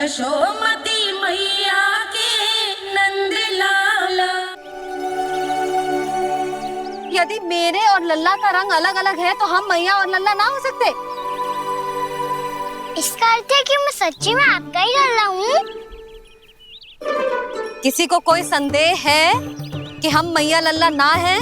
यशोमती मैया के नंद लाला। यदि मेरे और लल्ला का रंग अलग अलग है तो हम मैया और लल्ला ना हो सकते? इसका अर्थ है कि मैं सच्ची में आपका ही लल्ला हूँ? किसी को कोई संदेह है कि हम मैया लल्ला ना हैं?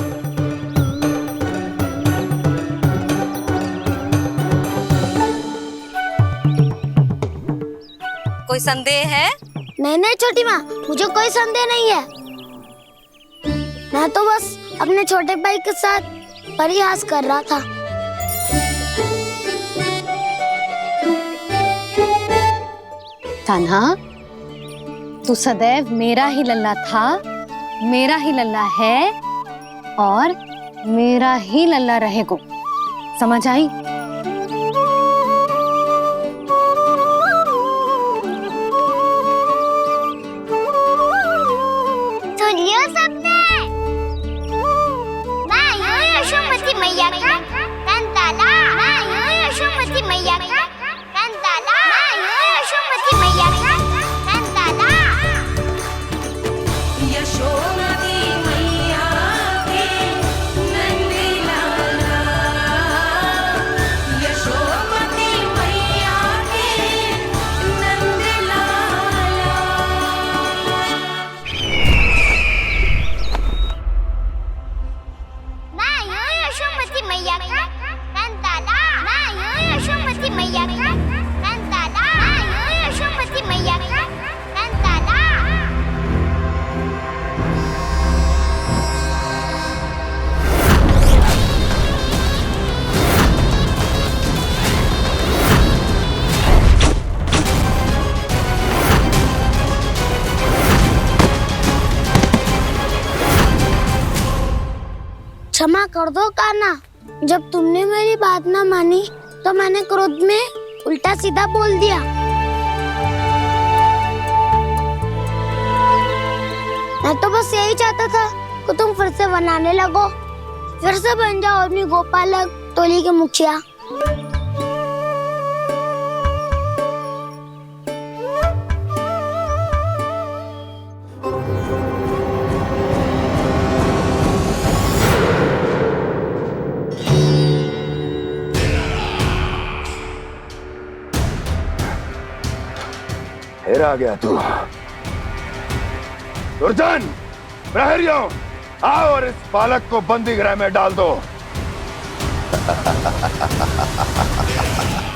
कोई संदेह है? नहीं नहीं छोटी माँ, मुझे कोई संदेह नहीं है। मैं तो बस अपने छोटे भाई के साथ परिहास कर रहा था। कान्हा, तू सदैव मेरा ही लल्ला था, मेरा ही लल्ला है और मेरा ही लल्ला रहेगा। समझ आई? सुनियो सबने, मैं हूँ यशोमती मैया का कंताला। मैं हूँ यशोमती मैया का कंताला। मैं हूँ यशोमती मैया का कंताला। यशोमती मैया के नंद लाला। यशोमती मैया के नंद लाला। मैं हूँ यशोमती मैया का कंताला। मैं हूँ यशोमती मैया का कंताला। मैं हूँ यशोमती मैया का कंताला। क्षमा कर दो कान्हा, जब तुमने मेरी बात ना मानी तो मैंने क्रोध में उल्टा सीधा बोल दिया। मैं तो बस यही चाहता था कि तुम फिर से बनाने लगो, फिर से बन जाओ अपनी गोपालक टोली के मुखिया। फिर आ गया तू। दुर्जन, प्रहरियों, आओ और इस बालक को बंदी गृह में डाल दो।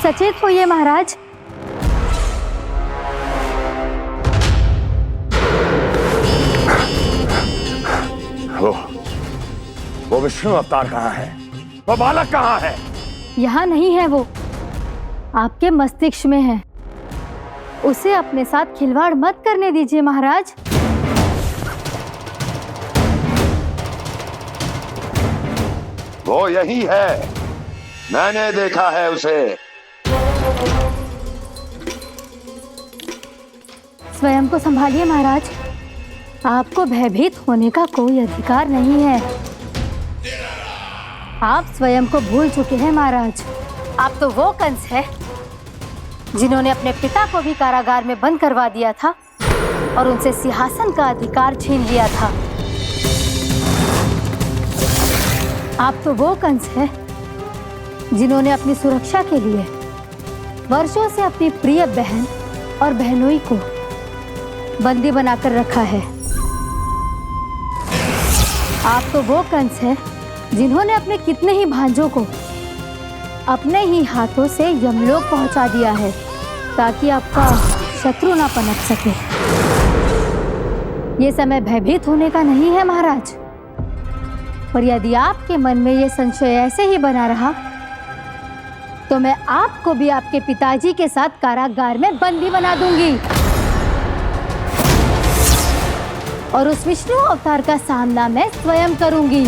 सचेत होइए महाराज। वो विष्णु अवतार कहाँ है? वो बालक कहाँ है? यहाँ नहीं है, वो आपके मस्तिष्क में है। उसे अपने साथ खिलवाड़ मत करने दीजिए महाराज। वो यही है, मैंने देखा है उसे। स्वयं को संभालिए महाराज, आपको भयभीत होने का कोई अधिकार नहीं है। आप स्वयं को भूल चुके हैं महाराज। आप तो वो कंस है जिन्होंने अपने पिता को भी कारागार में बंद करवा दिया था और उनसे सिंहासन का अधिकार छीन लिया था। आप तो वो कंस है जिन्होंने अपनी सुरक्षा के लिए वर्षों से अपनी प्रिय बहन और बहनोई को बंदी बनाकर रखा है। आप तो वो कंस है जिन्होंने अपने कितने ही भांजों को अपने ही हाथों से यमलोक पहुंचा दिया है ताकि आपका शत्रु ना पनप सके। ये समय भयभीत होने का नहीं है महाराज, और यदि आपके मन में ये संशय ऐसे ही बना रहा तो मैं आपको भी आपके पिताजी के साथ कारागार में बंदी बना दूंगी और उस विष्णु अवतार का सामना मैं स्वयं करूंगी।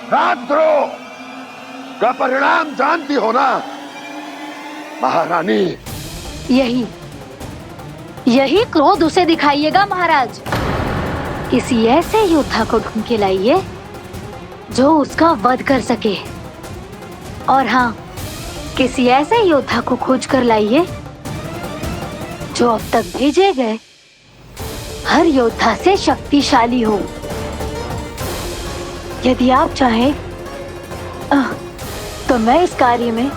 राजद्रोह का परिणाम जानती हो ना महारानी? यही क्रोध उसे दिखाइएगा महाराज। किसी ऐसे योद्धा को ढूंढ के लाइए जो उसका वध कर सके। और हाँ, किसी ऐसे योद्धा को खोज कर लाइए जो अब तक भेजे गए हर योद्धा से शक्तिशाली हो। यदि आप चाहें तो मैं इस कार्य में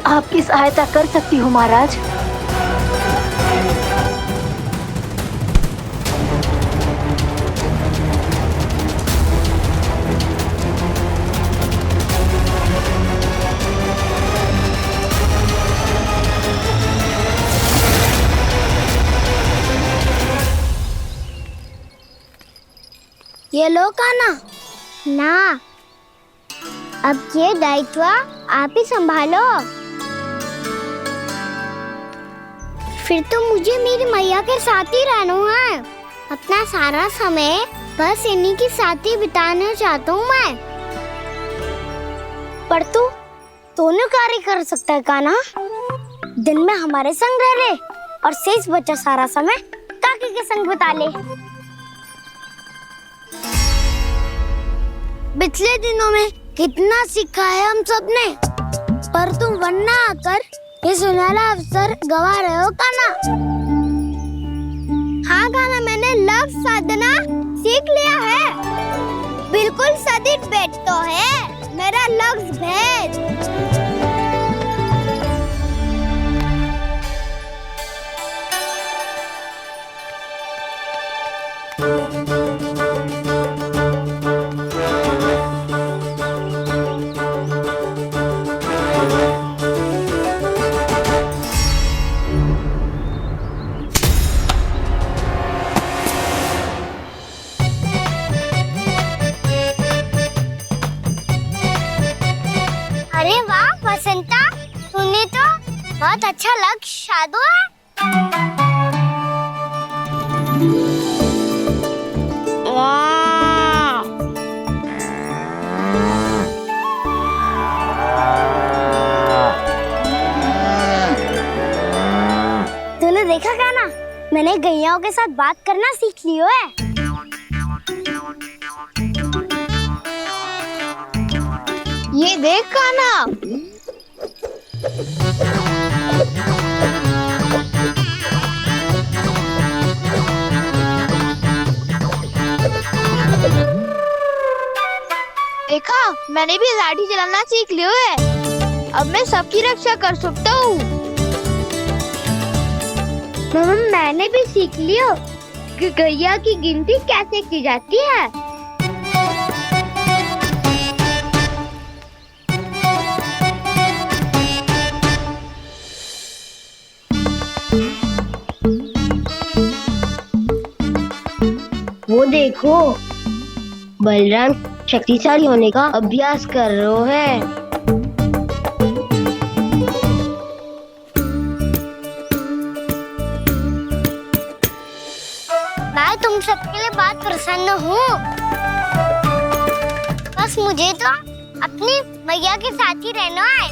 आपकी सहायता कर सकती हूँ महाराज। ये लो कान्हा। ना, अब ये दायित्व आप ही संभालो। फिर तो मुझे मेरी मैया के साथ ही रहना है। अपना सारा समय बस इन्हीं के साथ ही बिताना चाहता हूँ मैं। पर तू दोनों कार्य कर सकता है कान्हा। दिन में हमारे संग रह ले और शेष बचा सारा समय काकी के संग बिता ले। पिछले दिनों में कितना सीखा है हम सब ने, पर तुम वरना आकर ये सुनहरा अवसर गवा रहे हो कान्हा। हाँ कान्हा, मैंने लक्ष्य साधना सीख लिया है। बिल्कुल सदित भेद तो है मेरा लक्ष्य भेद। अरे वाह वसंता, तूने तो बहुत अच्छा लक्ष्य साधा है। वाह! तूने देखा कान्हा, मैंने गैयाओं के साथ बात करना सीख लियो है। ये देख कान्हा, देखा, मैंने भी लाठी चलाना सीख लियो है। अब मैं सबकी रक्षा कर सकता हूँ। मैंने भी सीख लियो कि गैया की गिनती कैसे की जाती है। वो देखो, बलराम शक्तिशाली होने का अभ्यास कर रहे हैं। मैं तुम सबके लिए बहुत प्रसन्न हूँ। बस मुझे तो अपनी मैया के साथ ही रहना है।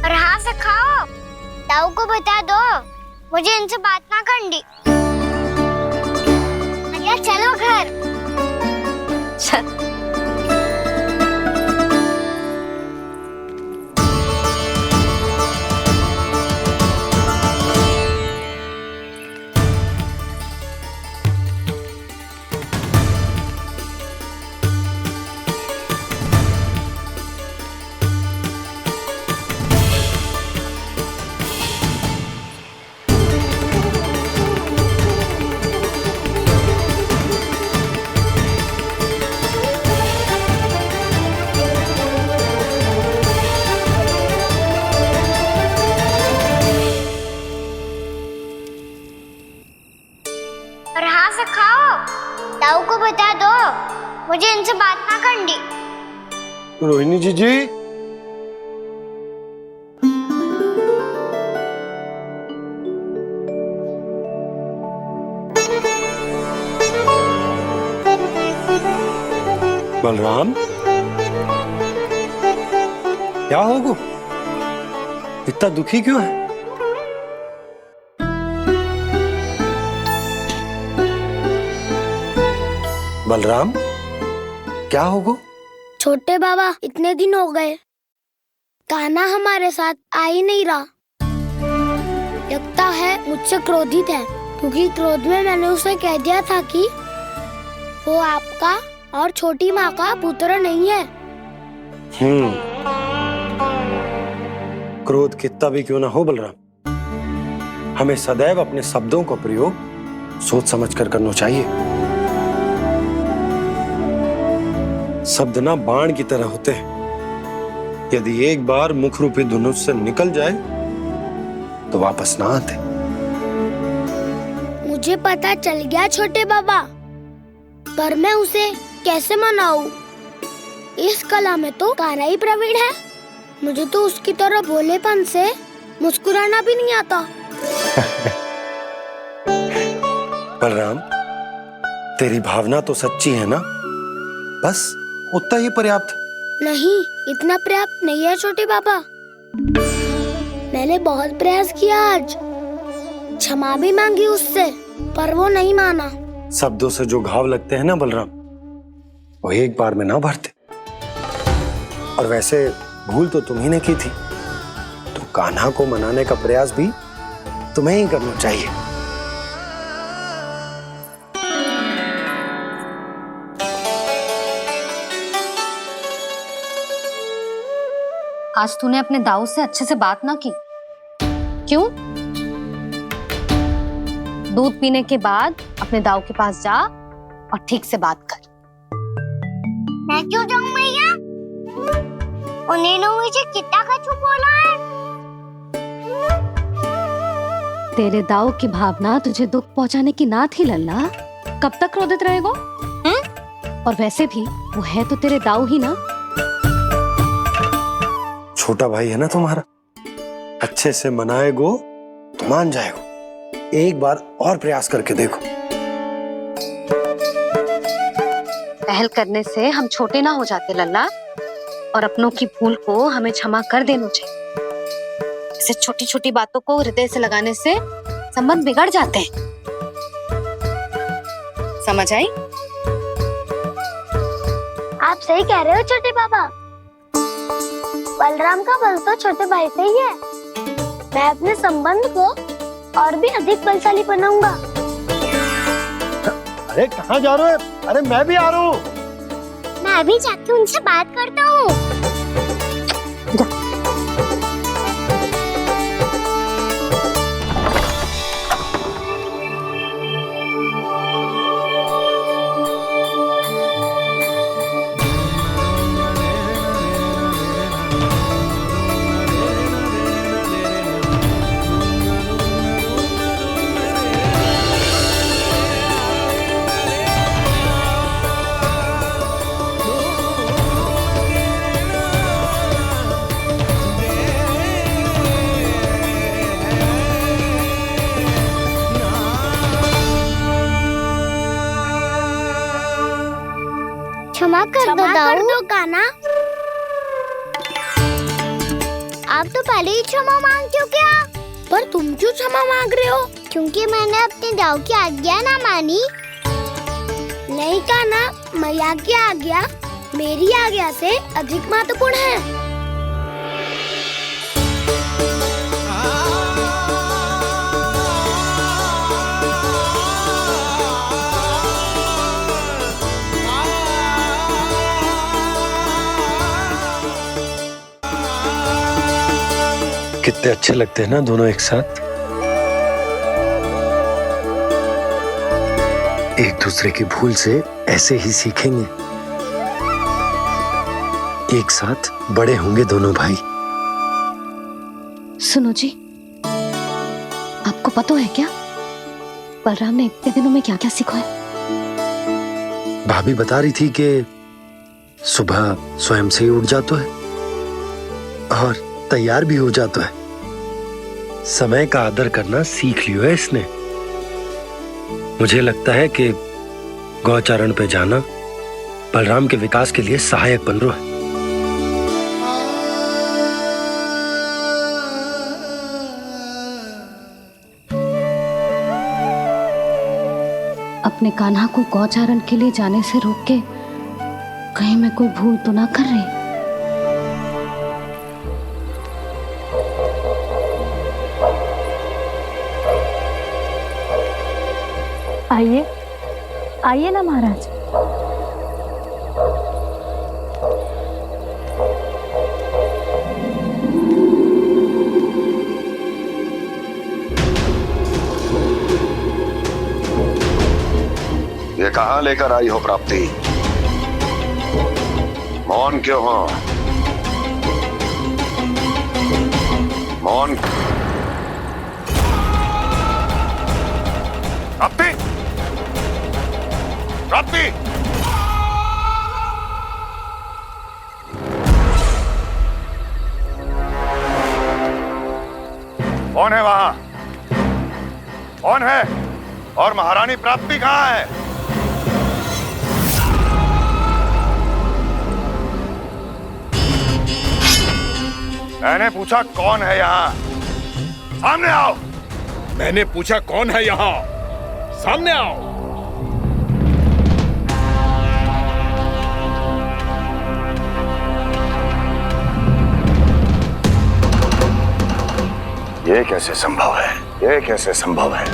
और हाँ सखाओ, ताऊ को बता दो मुझे इनसे बात ना करनी। मैया चलो घर। और हाँ सखाओ, ताऊ को बता दो मुझे इनसे बात ना करनी। रोहिणी जी बलराम, क्या होगा? इतना दुखी क्यों है? बलराम, क्या होगा? छोटे बाबा, इतने दिन हो गए कान्हा हमारे साथ आ ही नहीं रहा। लगता है मुझसे क्रोधित है, क्योंकि क्रोध में मैंने उसे कह दिया था कि वो आपका और छोटी माँ का पुत्र नहीं है। क्रोध कितना भी क्यों ना हो बलराम, हमें सदैव अपने शब्दों का प्रयोग सोच समझ कर करना चाहिए। शब्द ना बाण की तरह होते हैं, यदि एक बार मुख रूपी धनुष से निकल जाए तो वापस ना आते। मुझे पता चल गया छोटे बाबा, पर मैं उसे कैसे मनाऊं? इस कला में तो कान्हा ही प्रवीण है। मुझे तो उसकी तरह भोलेपन से मुस्कुराना भी नहीं आता। बलराम, तेरी भावना तो सच्ची है ना, बस उतना ही पर्याप्त। नहीं, इतना पर्याप्त नहीं है छोटे बाबा। मैंने बहुत प्रयास किया आज, क्षमा भी मांगी उससे, पर वो नहीं माना। शब्दों से जो घाव लगते हैं ना बलराम, वो एक बार में ना भरते। और वैसे भूल तो तुम्ही ने की थी, तो कान्हा को मनाने का प्रयास भी तुम्हें ही करना चाहिए। आज तूने अपने दाऊ से अच्छे से बात ना की, क्यों? दूध पीने के बाद अपने दाऊ के पास जा और ठीक से बात कर। मैं क्यों जाऊं मैया? उन्हें मुझे कितना कछु बोला है। तेरे दाऊ की भावना तुझे दुख पहुंचाने की ना थी लल्ला। कब तक क्रोधित रहेगो? और वैसे भी वो है तो तेरे दाऊ ही ना। छोटा भाई है ना तुम्हारा, अच्छे से मनाएगो तो मान जाएगो। एक बार और प्रयास करके देखो। पहल करने से हम छोटे ना हो जाते लल्ला, और अपनों की भूल को हमें क्षमा कर देना चाहिए। ऐसे छोटी छोटी बातों को हृदय से लगाने से संबंध बिगड़ जाते हैं। समझ आई? आप सही कह रहे हो छोटे बाबा। बलराम का बल तो छोटे भाई से ही है। मैं अपने संबंध को और भी अधिक बलशाली बनाऊंगा। अरे कहाँ जा रहे हो? अरे मैं भी आ रहा हूँ। मैं अभी जाके उनसे बात करता हूँ। क्षमा कर दो कान्हा। आप तो पहले ही क्षमा मांगते हो क्या? पर तुम क्यों क्षमा मांग रहे हो? क्योंकि मैंने अपने दाऊ की आज्ञा ना मानी। नहीं कान्हा, मैया की आज्ञा मेरी आज्ञा से अधिक महत्वपूर्ण है। कितने अच्छे लगते हैं ना दोनों एक साथ। एक दूसरे की भूल से ऐसे ही सीखेंगे। एक साथ बड़े होंगे दोनों भाई। सुनो जी, आपको पता है क्या बलराम ने इतने दिनों में क्या क्या सीखा है? भाभी बता रही थी कि सुबह स्वयं से ही उठ जाता है और तैयार भी हो जाता है। समय का आदर करना सीख लियो है इसने। मुझे लगता है कि गौचरण पे जाना बलराम के विकास के लिए सहायक बन रहा है। अपने कान्हा को गौचारण के लिए जाने से रोक के कहीं मैं कोई भूल तो ना कर रही। आइए आइए ना महाराज। ये कहाँ लेकर आई हो प्राप्ति? मौन क्यों हो? मौन। प्राप्ति, प्राप्ति, कौन है वहां? कौन है? और महारानी प्राप्ति कहाँ है? मैंने पूछा कौन है यहाँ? सामने आओ। मैंने पूछा कौन है यहाँ? सामने आओ। ये कैसे संभव है? ये कैसे संभव है?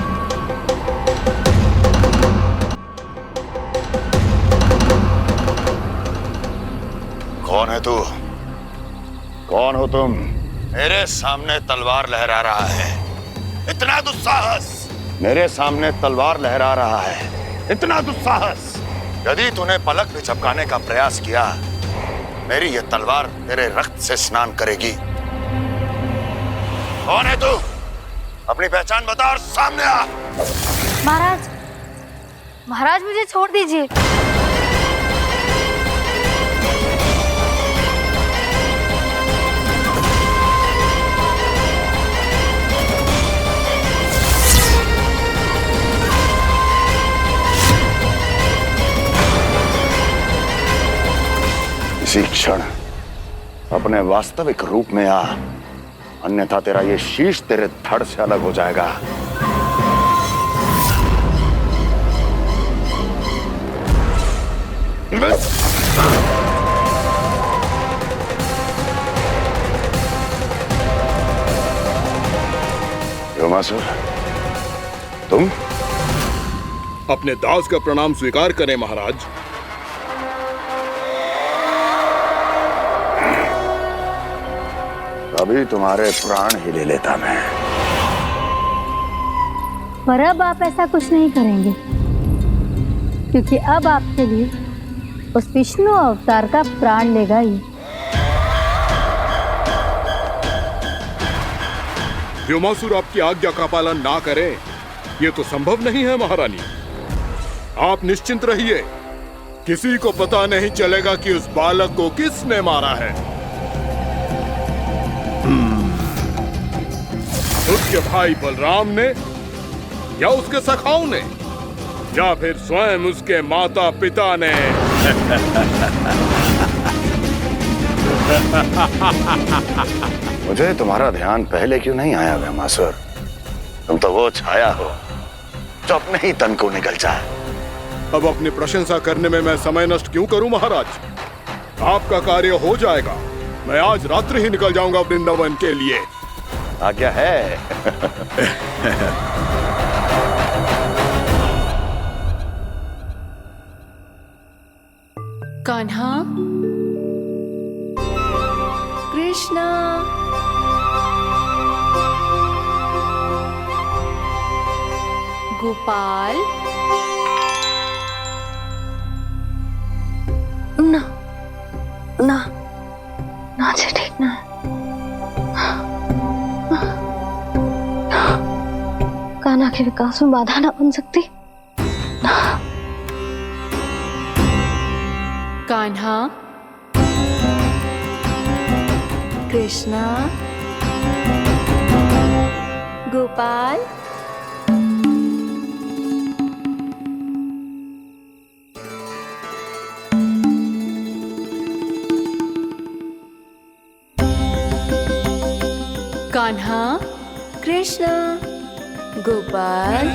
कौन है तू? कौन हो तुम? मेरे सामने तलवार लहरा रहा है। इतना दुस्साहस! मेरे सामने तलवार लहरा रहा है। इतना दुस्साहस! यदि तूने पलक भी झपकाने का प्रयास किया, मेरी ये तलवार तेरे रक्त से स्नान करेगी। कौन है तू? अपनी पहचान बता और सामने आ। महाराज, महाराज मुझे छोड़ दीजिए। इसी क्षण अपने वास्तविक रूप में आ, अन्यथा तेरा ये शीश तेरे धड़ से अलग हो जाएगा। योमासुर, तुम? अपने दास का प्रणाम स्वीकार करें महाराज। अभी तुम्हारे प्राण ही ले लेता मैं। पर अब आप ऐसा कुछ नहीं करेंगे, क्योंकि अब आपके लिए उस विष्णु अवतार का प्राण लेगा ही। व्योमासुर आपकी आज्ञा का पालन ना करे, ये तो संभव नहीं है महारानी। आप निश्चिंत रहिए, किसी को पता नहीं चलेगा कि उस बालक को किसने मारा है। उसके भाई बलराम ने, या उसके सखाओं ने, या फिर स्वयं उसके माता पिता ने। मुझे तुम्हारा ध्यान पहले क्यों नहीं आया व्योमासुर? तुम तो वो छाया हो जो अपने ही तन को निगल जाए। अब अपनी प्रशंसा करने में मैं समय नष्ट क्यों करूं महाराज? आपका कार्य हो जाएगा। मैं आज रात्रि ही निकल जाऊंगा वृंदावन के लिए। आज्ञा है। कान्हा, कृष्णा, गोपाल। ना ना ना, जी ठीक ना। कान्हा के विकास में बाधा ना बन सकती। कान्हा, कृष्णा, गोपाल। कान्हा, कृष्णा, गोपाल।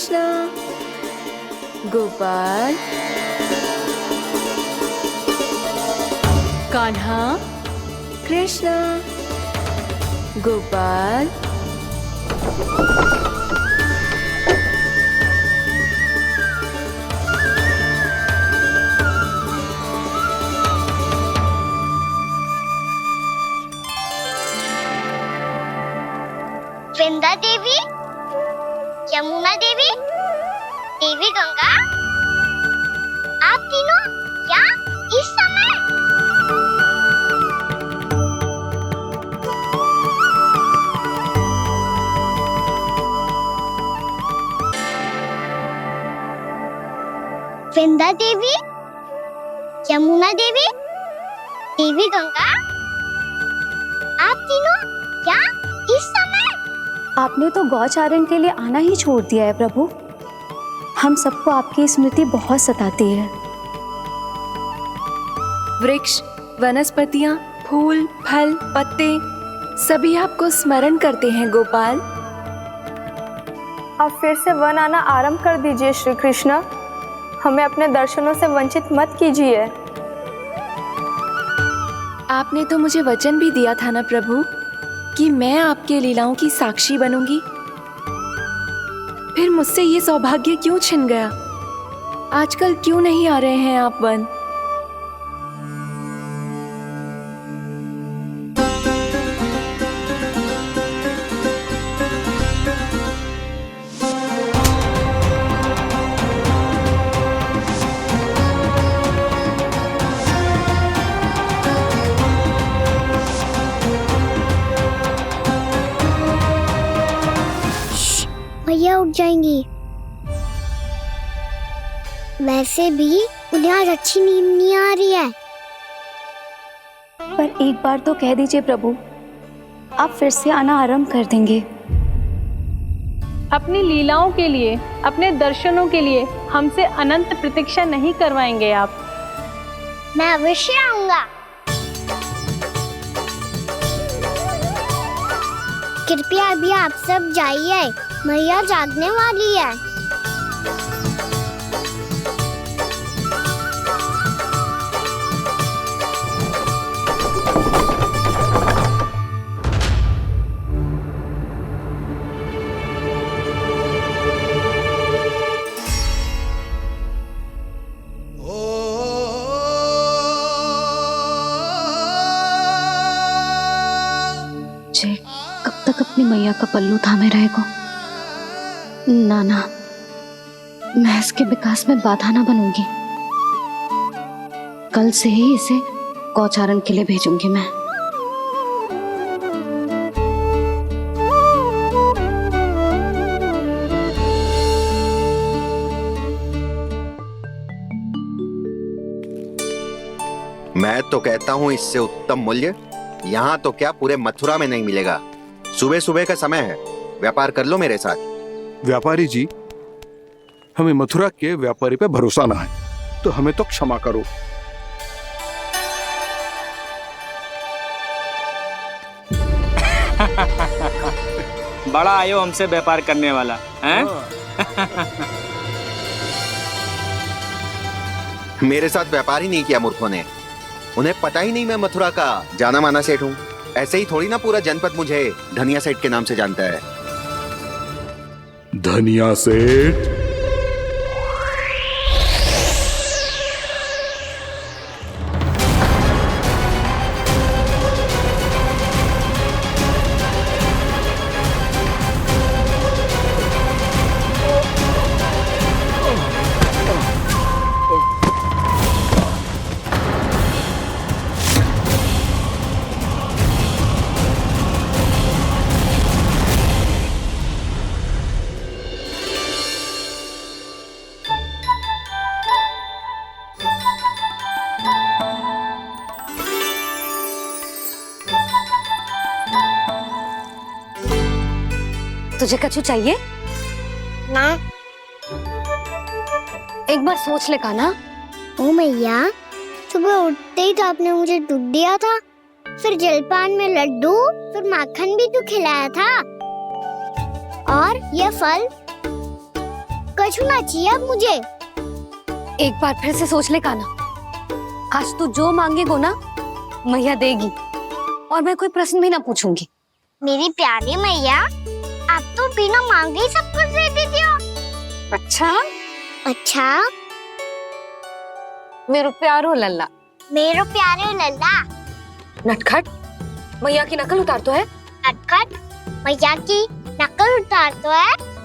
कृष्णा गोपाल कान्हा कृष्णा गोपाल वृंदा देवी, यमुना देवी, देवी गंगा, आप तीनों यहाँ इस समय? वृंदा देवी, यमुना देवी, देवी गंगा, आप तीनों यहाँ इस समय? आपने तो गौचारण के लिए आना ही छोड़ दिया है प्रभु। हम सबको आपकी स्मृति बहुत सताती है। वृक्ष, वनस्पतियां, फूल, फल, पत्ते सभी आपको स्मरण करते हैं गोपाल। अब फिर से वन आना आरंभ कर दीजिए श्री कृष्ण। हमें अपने दर्शनों से वंचित मत कीजिए। आपने तो मुझे वचन भी दिया था ना प्रभु कि मैं आपके लीलाओं की साक्षी बनूंगी। फिर मुझसे ये सौभाग्य क्यों छिन गया? आजकल क्यों नहीं आ रहे हैं आप वन? भैया उठ जाएंगी। वैसे भी उन्हें आज अच्छी नींद नहीं आ रही है। पर एक बार तो कह दीजिए प्रभु, आप फिर से आना आरंभ कर देंगे। अपनी लीलाओं के लिए, अपने दर्शनों के लिए हमसे अनंत प्रतीक्षा नहीं करवाएंगे आप? मैं अवश्य आऊंगा। कृपया अभी आप सब जाइए, मैया जागने वाली है। जे कब तक अपनी मैया का पल्लू थामे रहेगा? ना ना, मैं इसके विकास में बाधा ना बनूंगी। कल से ही इसे गौचारण के लिए भेजूंगी मैं। मैं तो कहता हूँ इससे उत्तम मूल्य यहाँ तो क्या पूरे मथुरा में नहीं मिलेगा। सुबह सुबह का समय है, व्यापार कर लो मेरे साथ। व्यापारी जी, हमें मथुरा के व्यापारी पे भरोसा ना है, तो हमें तो क्षमा करो। बड़ा आयो हमसे व्यापार करने वाला हैं? मेरे साथ व्यापार ही नहीं किया मूर्खों ने। उन्हें पता ही नहीं मैं मथुरा का जाना माना सेठ हूँ। ऐसे ही थोड़ी ना पूरा जनपद मुझे धनिया सेठ के नाम से जानता है। धनिया सेठ? तुझे कछु चाहिए? ना। एक बार सोच ले कान्हा। ओ मैया, सुबह उठते ही तो आपने मुझे दूध दिया था, फिर जलपान में लड्डू, फिर माखन भी तो खिलाया था, और ये फल कपड़ा छूना चाहिए अब मुझे। एक बार फिर से सोच ले कान्हा, आज तू जो मांगेगो ना मैया देगी, और मैं कोई प्रश्न भी ना पूछूंगी। मेरी प्यारी मैया, आप तो बिना मांगे ही सब कुछ दे देती हो। अच्छा अच्छा, मेरो प्यारो लल्ला। मेरो प्यारे लल्ला। नटखट, मैया की नकल उतार तो है। नटखट, मैया की नकल उतार तो है।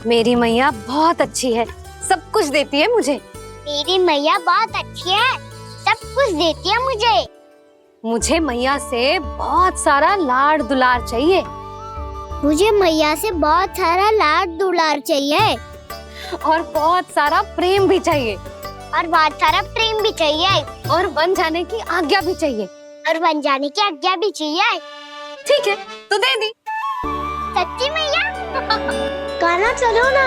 मेरी मैया बहुत अच्छी है, सब कुछ देती है मुझे। मेरी मैया बहुत अच्छी है, सब कुछ देती है मुझे। मुझे मैया से बहुत सारा लाड दुलार चाहिए। मुझे मैया से बहुत सारा लाड दुलार चाहिए। और बहुत सारा प्रेम भी चाहिए। और बहुत सारा प्रेम भी चाहिए। और बन जाने की आज्ञा भी चाहिए। और बन जाने की आज्ञा भी चाहिए। ठीक है, तो दे दी। सच्ची मैया? कान्हा चलो ना।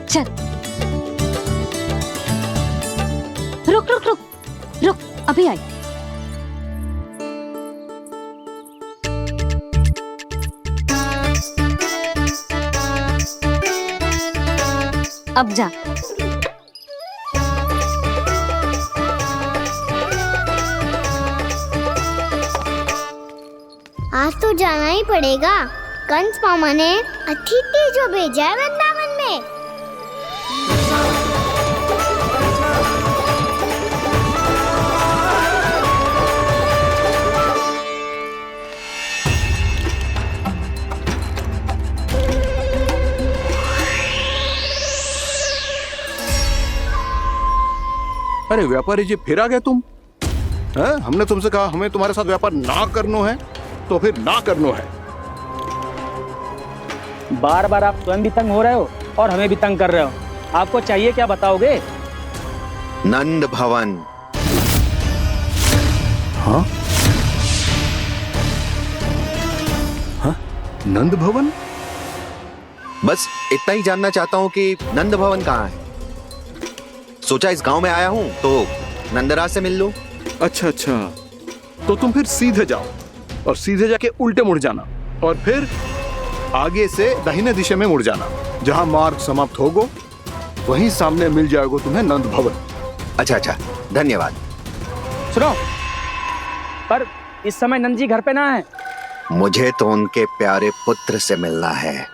चल, रुक रुक रुक रुक, अभी आई। अब जा। आज तो जाना ही पड़ेगा। कंस मामा ने अतिथि जो भेजा है वृंदावन में। अरे व्यापारी जी, फिर आ गए तुम? हैं? हमने तुमसे कहा हमें तुम्हारे साथ व्यापार ना करनो है, तो फिर ना करनो है। बार बार आप स्वयं भी तंग हो रहे हो और हमें भी तंग कर रहे हो। आपको चाहिए क्या, बताओगे? नंद भवन। हाँ? हाँ? नंद भवन? बस इतना ही जानना चाहता हूँ कि नंद भवन कहाँ है। सोचा इस गांव में आया हूँ तो नंदराज से मिल लूं। अच्छा अच्छा, तो तुम फिर सीधे जाओ और सीधे जाके उल्टे मुड़ जाना, और फिर आगे से दाहिने दिशा में मुड़ जाना। जहाँ मार्ग समाप्त होगो वहीं सामने मिल जाएगा तुम्हें नंद भवन। अच्छा अच्छा, धन्यवाद। सुनो, पर इस समय नंद जी घर पे ना है। मुझे तो उनके प्यारे पुत्र से मिलना है।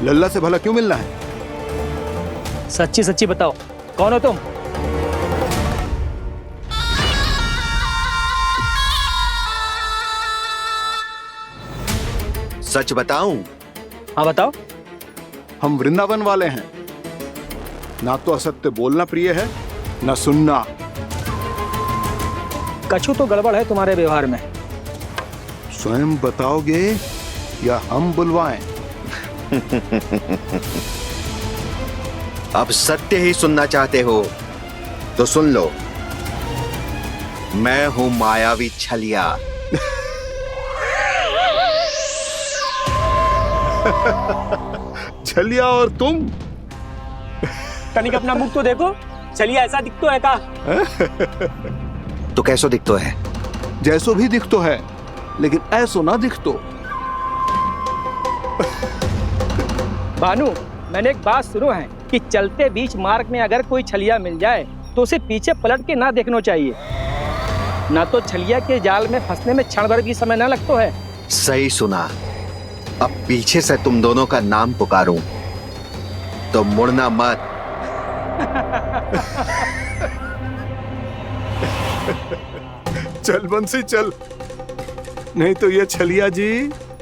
लल्ला से भला क्यों मिलना है? सच्ची सच्ची बताओ, कौन हो तुम? सच बताऊं? हाँ बताओ। हम वृंदावन वाले हैं। ना तो असत्य बोलना प्रिय है, ना सुनना। कछु तो गड़बड़ है तुम्हारे व्यवहार में। स्वयं बताओगे या हम बुलवाएं? अब सत्य ही सुनना चाहते हो तो सुन लो। मैं हूं मायावी छलिया। छलिया और तुम? कनिक अपना मुख तो देखो, चलिए ऐसा दिखतो है का? तो कैसो दिखतो है? जैसो भी दिखतो है, लेकिन ऐसो ना दिखतो। भानु, मैंने एक बात सुनो है कि चलते बीच मार्ग में अगर कोई छलिया मिल जाए तो उसे पीछे पलट के ना देखना चाहिए, ना तो छलिया के जाल में फंसने में क्षण भर भी समय ना लगता है। सही सुना। अब पीछे से तुम दोनों का नाम पुकारूं तो मुड़ना मत। चल बंसी चल, नहीं तो ये छलिया जी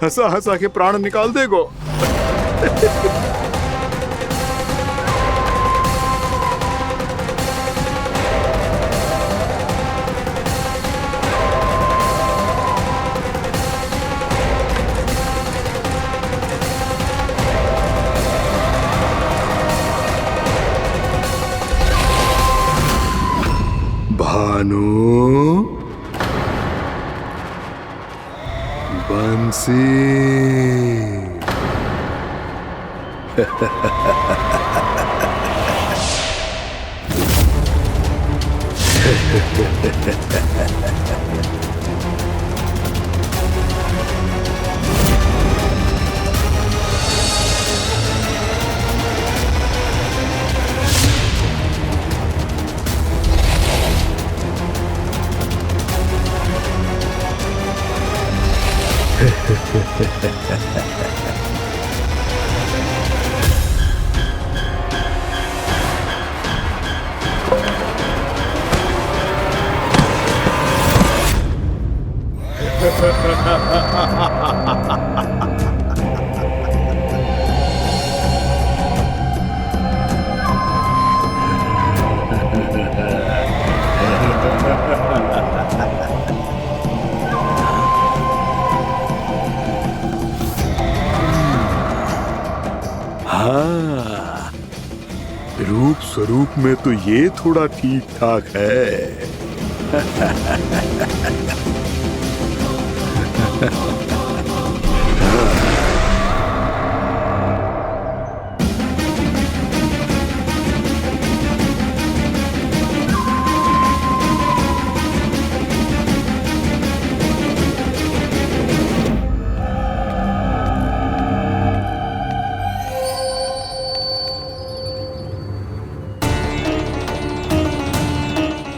हंसा हंसा के प्राण निकाल देगो। भानु, बंसी। हाँ, रूप स्वरूप में तो ये थोड़ा ठीक ठाक है।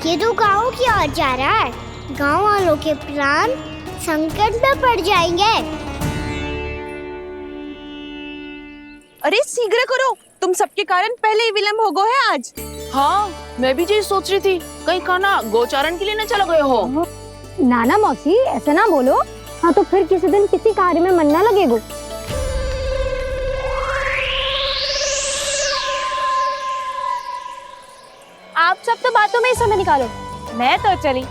ये तो गाँव की ओर जा रहा है। गाँव वालों के प्राण संकट में पड़ जाएंगे। अरे शीघ्र करो, तुम सबके कारण पहले ही विलम्ब हो गया है आज। हाँ, मैं भी यही सोच रही थी, कहीं खाना गोचारण के लिए न चला गए हो। नाना मौसी ऐसे ना बोलो। हाँ तो फिर किसी दिन किसी कार्य में मन ना लगेगा। आप सब तो बातों में ही समय निकालो। मैं तो चली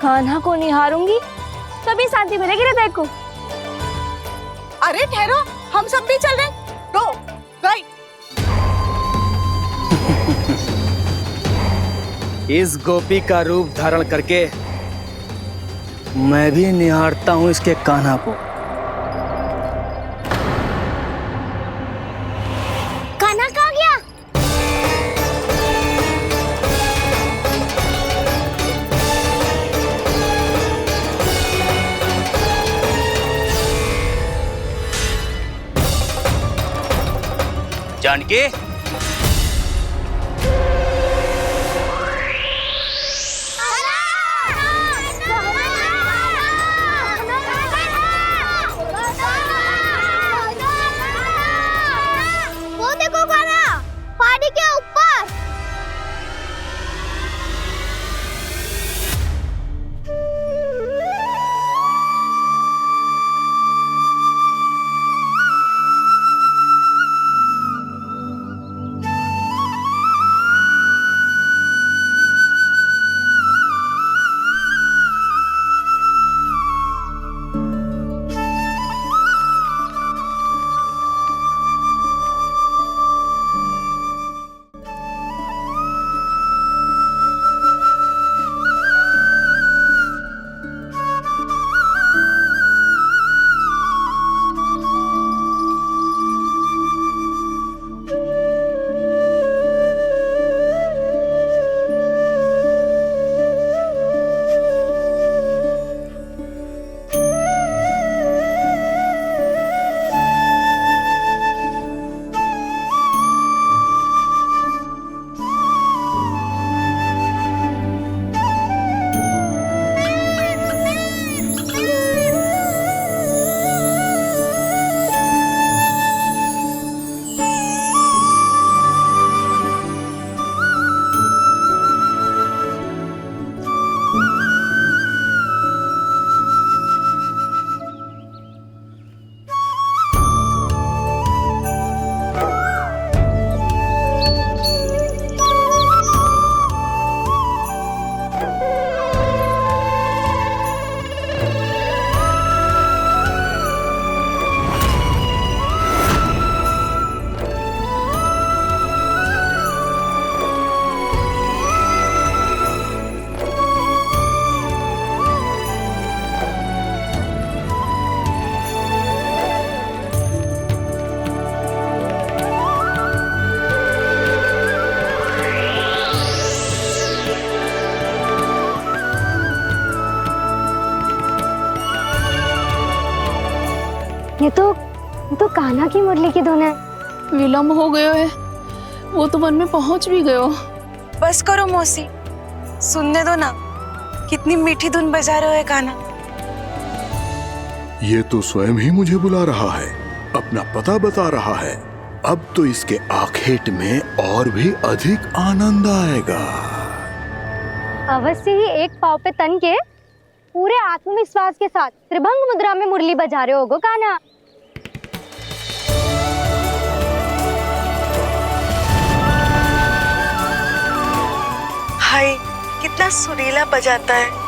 कान्हा को निहारूंगी, तभी शांति मिलेगी हृदय को। अरे ठहरो, हम सब भी चल रहे। तो गई। इस गोपी का रूप धारण करके मैं भी निहारता हूँ इसके कान्हा को। कान्हा कहाँ गया? जानकी, वो देखो कान्हा, पहाड़ी के ऊपर। ये तो कान्हा की मुरली की धुन है। विलम्ब हो गयो है, वो तो वन में पहुंच भी गयो। बस करो मौसी, सुनने दो ना, कितनी मीठी धुन बजा रहे हो कान्हा। ये तो स्वयं ही मुझे बुला रहा है, अपना पता बता रहा है। अब तो इसके आखेट में और भी अधिक आनंद आएगा। अवश्य ही एक पाव पे तन के पूरे आत्मविश्वास के साथ त्रिभंग मुद्रा में मुरली बजा रहे होगो कान्हा। हाय, कितना सुरीला बजाता है।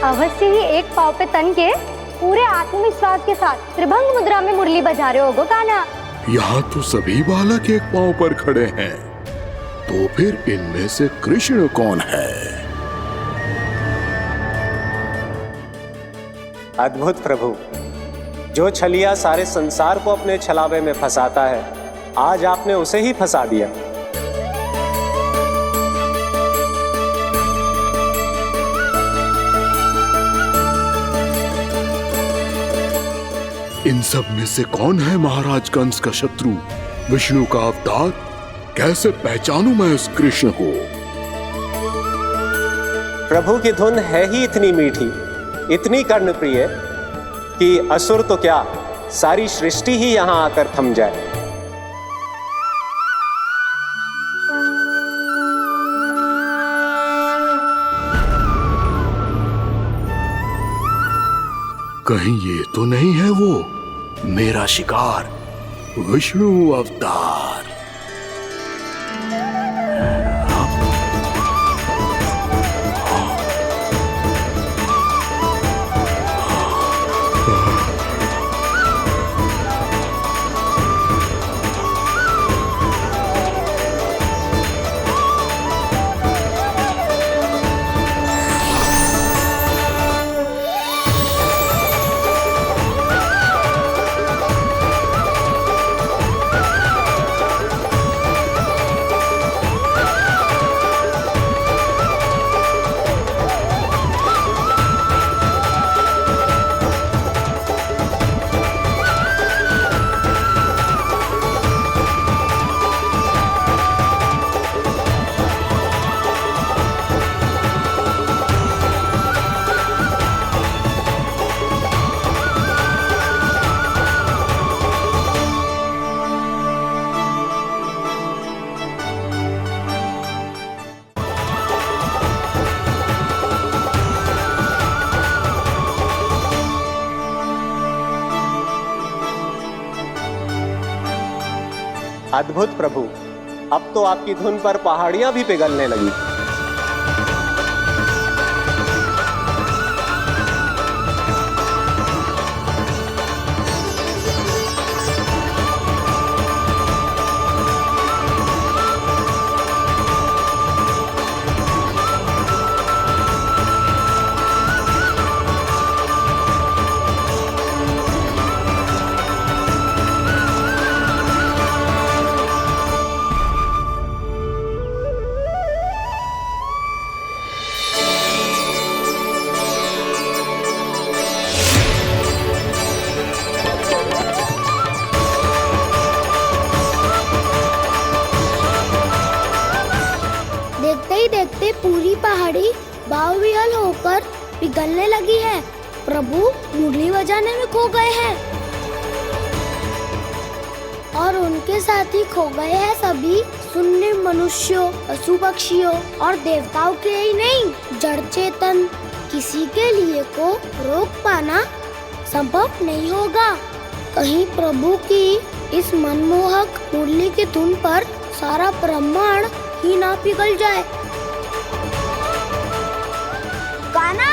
अवश्य ही एक पाव पे तन के पूरे आत्मविश्वास के साथ त्रिभंग मुद्रा में मुरली बजा रहे होगो कान्हा। यहाँ तो सभी बालक एक पांव पर खड़े हैं, तो फिर इनमें से कृष्ण कौन है? अद्भुत प्रभु, जो छलिया सारे संसार को अपने छलावे में फंसाता है, आज आपने उसे ही फंसा दिया। इन सब में से कौन है महाराज कंस का शत्रु, विष्णु का अवतार? कैसे पहचानूं मैं उस कृष्ण को? प्रभु की धुन है ही इतनी मीठी, इतनी कर्णप्रिय कि असुर तो क्या, सारी सृष्टि ही यहाँ आकर थम जाए। कहीं ये तो नहीं है वो मेरा शिकार विष्णु अवतार? अद्भुत प्रभु, अब तो आपकी धुन पर पहाड़ियां भी पिघलने लगी। देखते ही देखते पूरी पहाड़ी बावरियल होकर पिघलने लगी है। प्रभु मुरली बजाने में खो गए हैं और उनके साथ ही खो गए हैं सभी सुनने मनुष्यों, पशु पक्षियों और देवताओं के ही नहीं, जड़ चेतन किसी के लिए को रोक पाना संभव नहीं होगा। कहीं प्रभु की इस मनमोहक मुरली की धुन पर सारा ब्रह्मांड ही ना पिघल जाए। गाना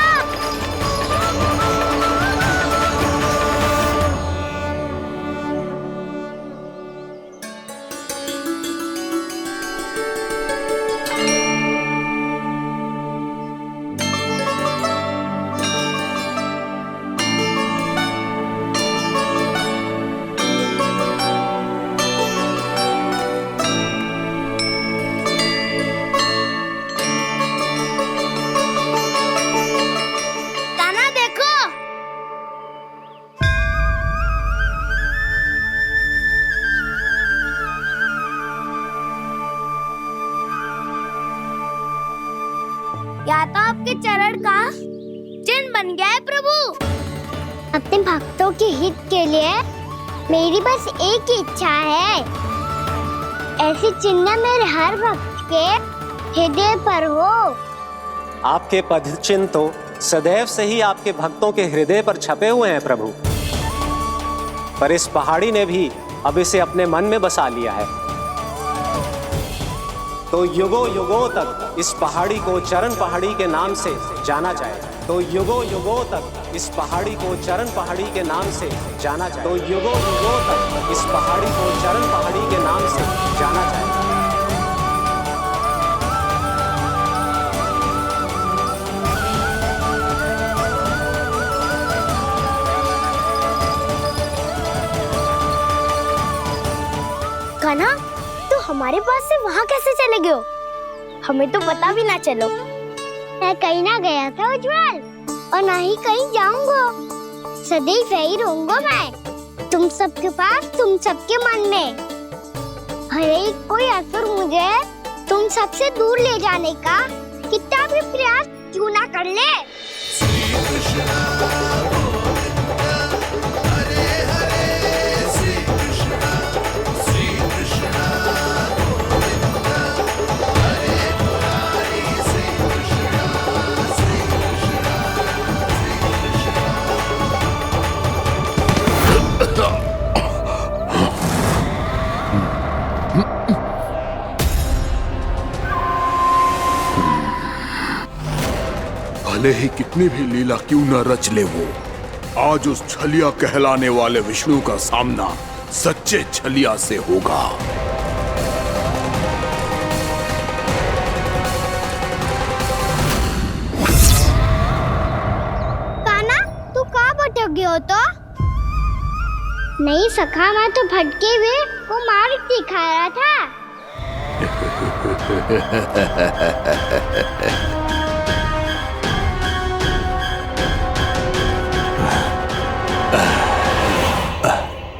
या तो आपके चरण का चिन्ह बन गया है प्रभु। अपने भक्तों के हित के लिए मेरी बस एक ही इच्छा है, ऐसी चिन्ह मेरे हर भक्त के हृदय पर हो। आपके पद चिन्ह तो सदैव से ही आपके भक्तों के हृदय पर छपे हुए हैं प्रभु, पर इस पहाड़ी ने भी अब इसे अपने मन में बसा लिया है। तो युगों युगों तक इस पहाड़ी को चरण पहाड़ी के नाम से जाना जाएगा। तो युगों युगों तक इस पहाड़ी को चरण पहाड़ी के नाम से जाना जाएगा। तो युगों युगों तक इस पहाड़ी को चरण पहाड़ी के नाम से जाना जाएगा। कान्हा, तो हमारे पास से वहाँ कैसे चले गए हो? हमें तो पता भी ना चलो। मैं कहीं ना गया था उज्जवल, और ना ही कहीं जाऊंगा। सदैव यही रहूंगा मैं, तुम सबके पास, तुम सबके मन में। हर एक कोई असुर मुझे तुम सबसे दूर ले जाने का कितना भी प्रयास क्यों ना कर ले। भले ही कितनी भी लीला क्यों न रच ले वो, आज उस छलिया कहलाने वाले विष्णु का सामना सच्चे छलिया से होगा। कान्हा, तू कहाँ भटक गया हो तो? नहीं सखा, मैं तो भटके हुए वो मार्ग दिखा रहा था।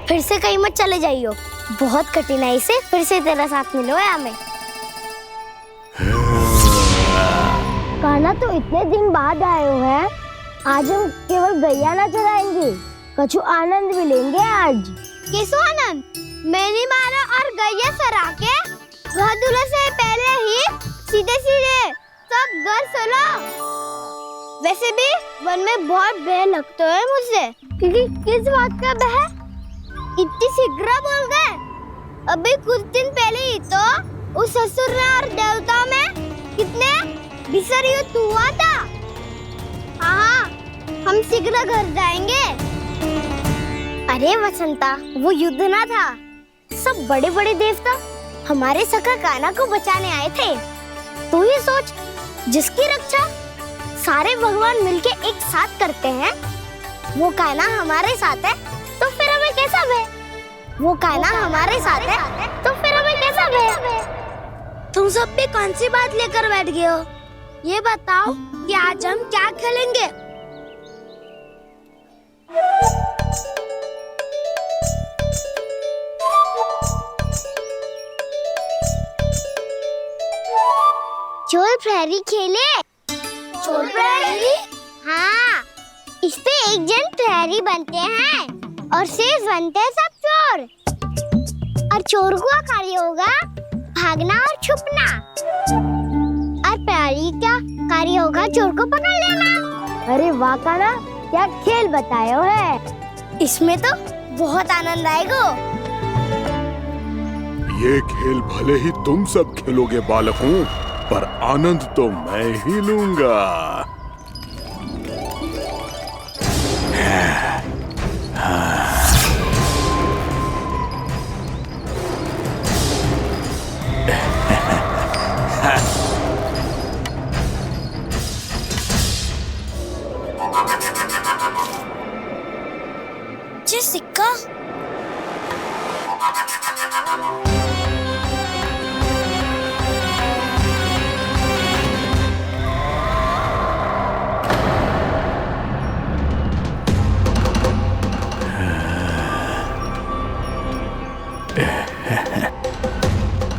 फिर से कहीं मत चले जाइयो, बहुत कठिनाई से फिर से तेरा साथ मिलो है हमें। कान्हा, तो इतने दिन बाद आए हो हैं, आज हम केवल गैया ना चराएंगे, कछु आनंद भी लेंगे आज। किसो आनंद? मैंने मारा और गैया सरा के घर दूल्हे से पहले ही सीधे सीधे सब घर चलो। वैसे भी वन में बहुत भय लगता है मुझसे, क्योंकि किस बात का भय? इतनी शीघ्र बोल गए। अभी कुछ दिन पहले ही तो उस ससुर और देवता में कितने भीषण युद्ध हुआ था। हाँ, हम शीघ्र घर जाएंगे। अरे वसंता, वो युद्ध ना था, सब बड़े बड़े देवता हमारे सखा कान्हा को बचाने आए थे। तू ये सोच, जिसकी रक्षा सारे भगवान मिलके एक साथ करते हैं, वो कान्हा हमारे साथ है, तो फिर हमें कैसा भय? वो कान्हा हमारे साथ है, तो फिर हमें कैसा भय? तुम सब भी कौन सी बात लेकर बैठ गए हो? ये बताओ कि आज हम क्या खेलेंगे? चोर प्रहरी खेले? चोर प्रहरी? हाँ, इस पे एक जन प्रहरी बनते हैं और शेष बनते हैं सब चोर। और चोर का कार्य होगा भागना और छुपना, और प्रहरी का कार्य होगा चोर को पकड़ लेना। अरे वाह कान्हा, क्या खेल बताए हो है। इसमें तो बहुत आनंद आएगा। ये खेल भले ही तुम सब खेलोगे बालकों, पर आनंद तो मैं ही लूंगा। जी सिक्का।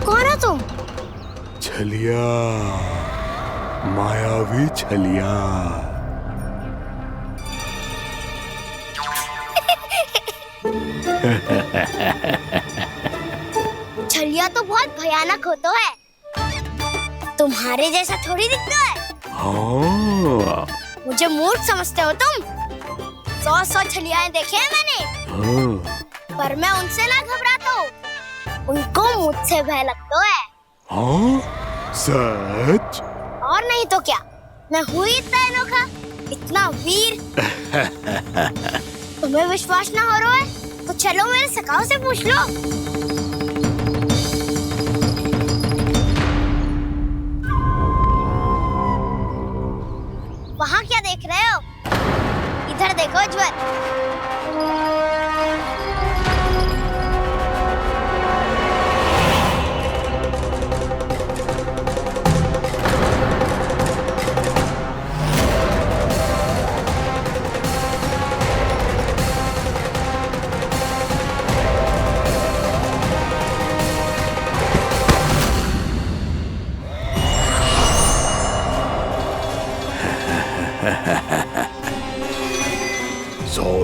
कौन है तुम? छलिया, मायावी छलिया। छलिया तो बहुत भयानक होता है, तुम्हारे जैसा थोड़ी दिखता है। हाँ। मुझे मूर्ख समझते हो तुम? 100 छलियाएं देखे हैं मैंने। हाँ। पर मैं उनसे ना घबराता हूँ, उनको मुझसे भय लगता है। हाँ? सच? और नहीं तो क्या, मैं हूँ इतना अनोखा, इतना वीर। तुम्हें विश्वास ना हो रहा है तो चलो मेरे सखाओं से पूछ लो। वहाँ क्या देख रहे हो? इधर देखो ज्वर।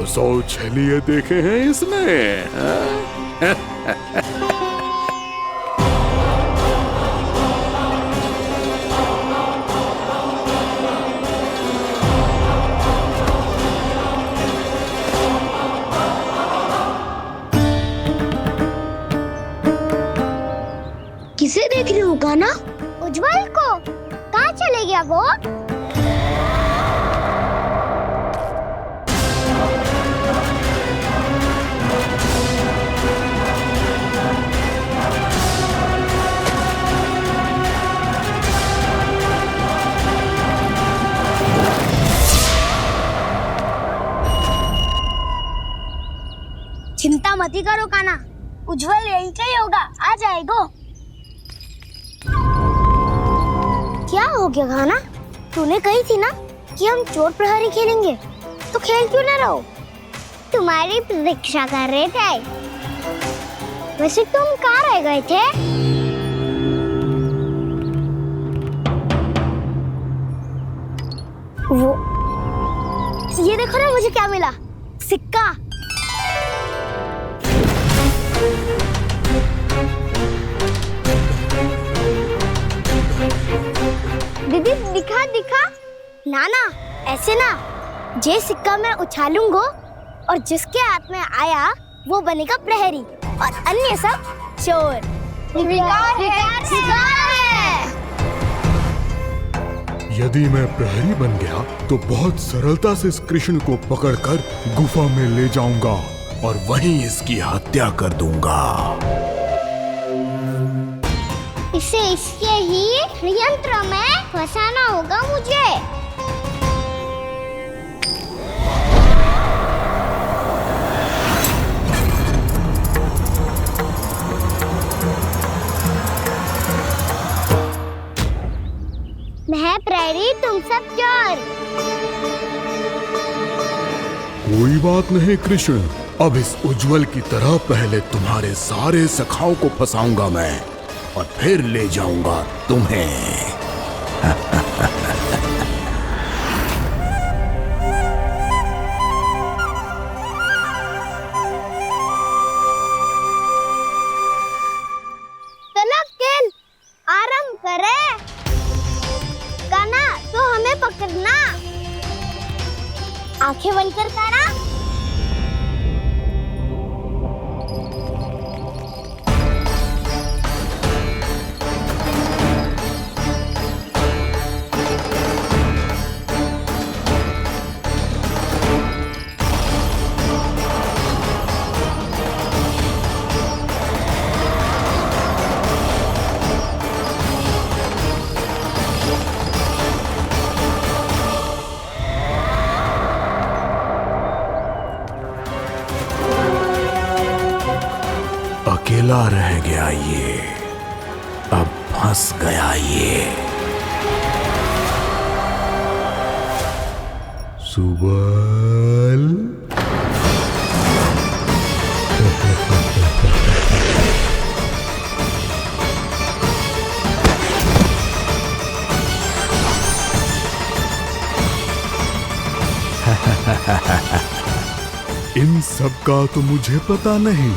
सौ छलिए देखे हैं इसने। किसे देख रही हो कान्हा? उज्जवल को। कहाँ चले गया वो? मत ही करो काना, उज्जवल यही का ही होगा, आ जाएगा। क्या हो गया काना? तूने कही थी ना कि हम चोर प्रहरी खेलेंगे, तो खेल क्यों ना रहो? तुम्हारी प्रतीक्षा कर रहे थे। वैसे तुम कहाँ रह गए थे? वो ये देखो ना, मुझे क्या मिला, सिक्का। दीदी दिखा दिखा। ना ना ऐसे ना, जे सिक्का मैं उछालूंगा और जिसके हाथ में आया वो बनेगा प्रहरी और अन्य सब चोर। शिकार है। यदि मैं प्रहरी बन गया तो बहुत सरलता से इस कृष्ण को पकड़कर गुफा में ले जाऊंगा और वहीं इसकी हत्या कर दूंगा। इसे इसके ही यंत्र में फंसाना होगा मुझे। मैं प्रहरी, तुम सब चोर। कोई बात नहीं कृष्ण, अब इस उज्जवल की तरह पहले तुम्हारे सारे सखाओं को फंसाऊंगा मैं और फिर ले जाऊंगा तुम्हें। चलो खेल आरंभ करें। काना तो हमें पकड़ना, आंखें बंद कर काना। अकेला रह गया ये, अब फंस गया ये। सुबल इन सब का तो मुझे पता नहीं,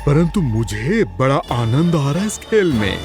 परंतु मुझे बड़ा आनंद आ रहा है इस खेल में।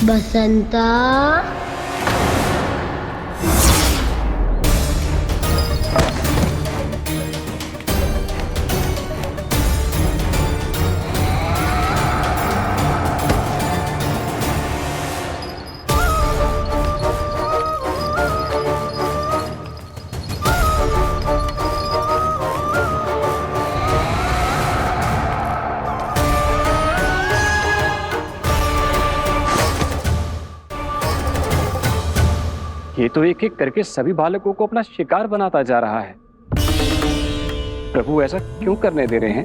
बसंता, ये तो एक एक करके सभी बालकों को अपना शिकार बनाता जा रहा है। प्रभु ऐसा क्यों करने दे रहे हैं?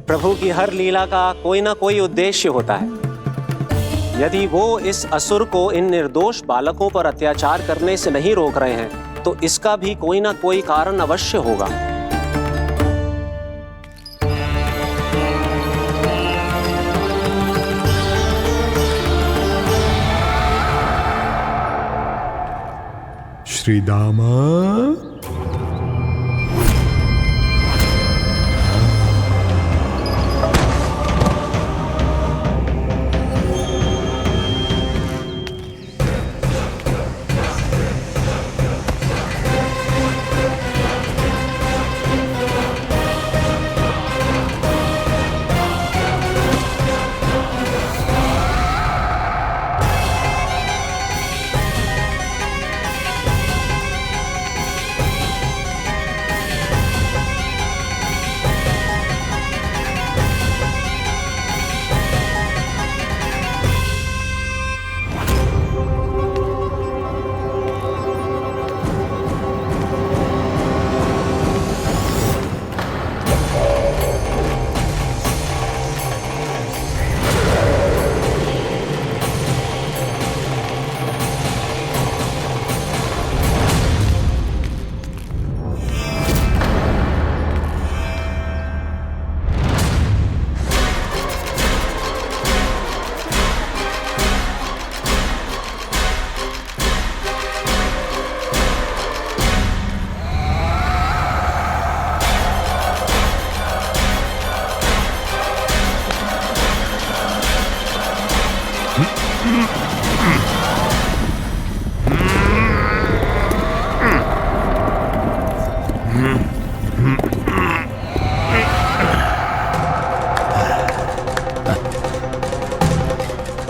प्रभु की हर लीला का कोई ना कोई उद्देश्य होता है। यदि वो इस असुर को इन निर्दोष बालकों पर अत्याचार करने से नहीं रोक रहे हैं तो इसका भी कोई ना कोई कारण अवश्य होगा। श्री दामा,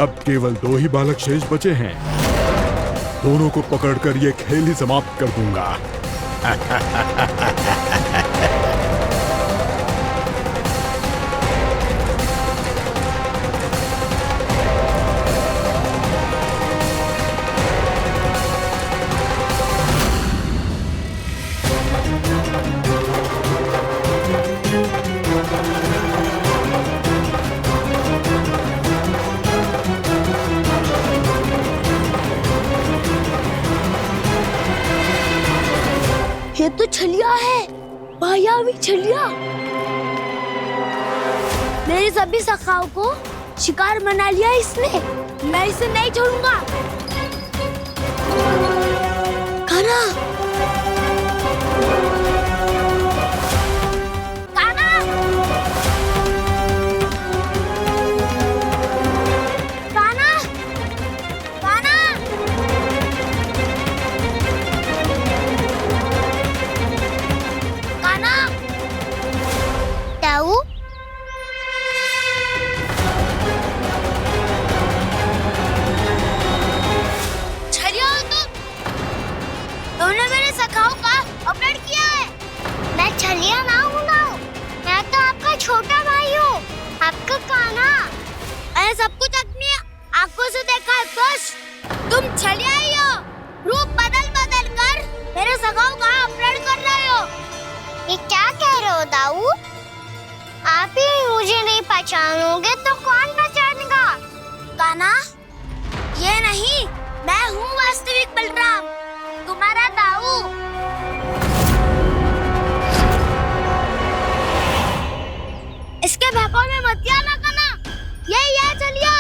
अब केवल 2 ही बालक शेष बचे हैं। दोनों को पकड़कर ये खेल ही समाप्त कर दूंगा। ये तो छलिया है, मायावी छलिया। मेरे सभी सखाओं को शिकार बना लिया इसने। मैं इसे नहीं छोड़ूंगा। कान्हा, कान्हा, कान्हा, कान्हा। ताऊ, छलिया तुमने मेरे सखाओं का अपहरण किया है। मैं छलिया ना हूँ ना, मैं तो आपका छोटा भाई हूँ, आपका कान्हा। मैंने सब कुछ अपनी आंखों से देखा है। बस तुम छलिया ही हो। रूप बदल बदल कर मेरे सखाओं का अपहरण कर रहे हो। ये क्या कह रहे हो दाऊ? आप ही मुझे नहीं पहचानोगे तो कौन पहचानेगा? कान्हा, ये नहीं, मैं हूँ वास्तविक बलराम, तुम्हारा दाऊ। इसके भौकाल में मत आना कान्हा, ये चलिए।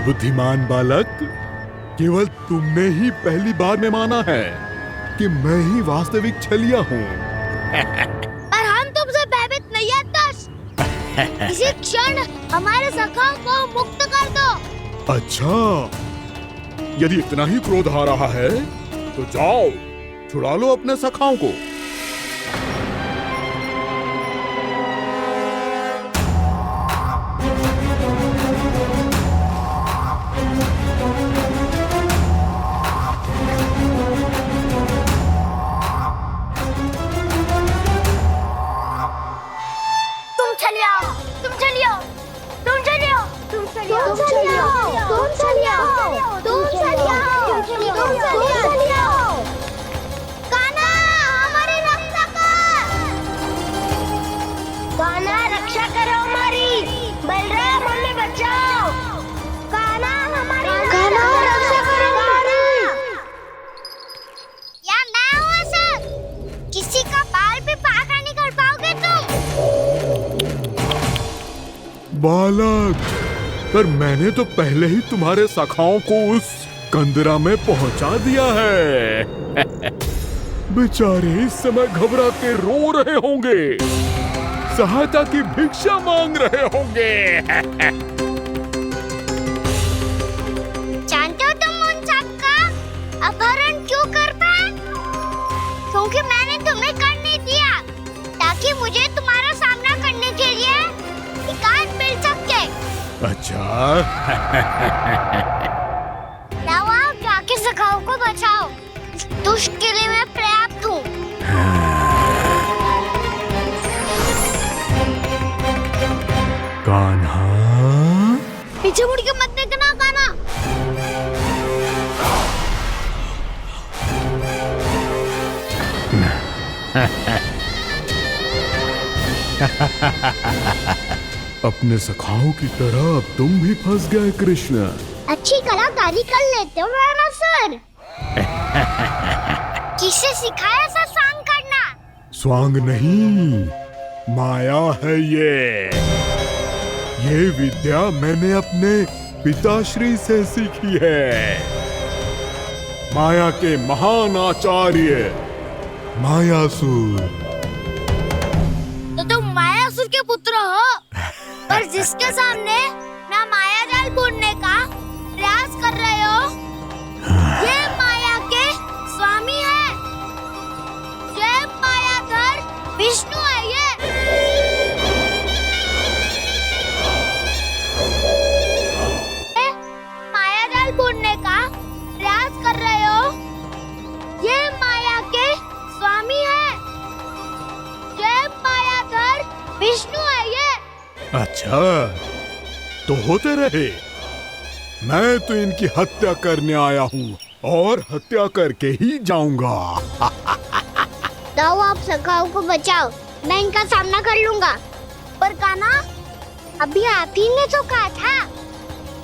बुद्धिमान बालक, केवल तुमने ही पहली बार में माना है कि मैं ही वास्तविक छलिया हूँ। पर हम तुमसे भयभीत नहीं है दस। इसी क्षण हमारे सखाओं को मुक्त कर दो। अच्छा, यदि इतना ही क्रोध आ रहा है तो जाओ, छुड़ा लो अपने सखाओं को। बालक, पर मैंने तो पहले ही तुम्हारे सखाओं को उस कंदरा में पहुंचा दिया है। बेचारे इस समय घबरा के रो रहे होंगे, सहायता की भिक्षा मांग रहे होंगे। जानते हो तुम उन सबका अपहरण क्यों कर पाए? क्योंकि मैंने तुम्हें कर नहीं दिया, ताकि मुझे तुम्हारा सामना करने के लिए एकांत मिल सके। अच्छा। जाओ, आप जाके सखाओं को बचाओ। दुष्ट के लिए मैं पर्याप्त हूँ। कान्हा, पीछे मुड़ के मत देखना कान्हा। अपने सखाओं की तरह अब तुम भी फंस गए कृष्ण। अच्छी कलाकारी कर लेते हो मेरा सर। किसे सिखाया ऐसा स्वांग करना? स्वांग नहीं, माया है ये विद्या मैंने अपने पिताश्री से सीखी है। माया के महान आचार्य मायासुर। तो तुम मायासुर के पुत्र हो, पर जिसके सामने मैं माया जाल बुनने का प्रयास कर रहे हो, ये माया के स्वामी है। अच्छा, तो होते रहे। मैं तो इनकी हत्या करने आया हूँ और हत्या करके ही जाऊंगा। दाऊ, आप सखाओ को बचाओ, मैं इनका सामना कर लूंगा। पर कान्हा, अभी आप ही ने तो कहा था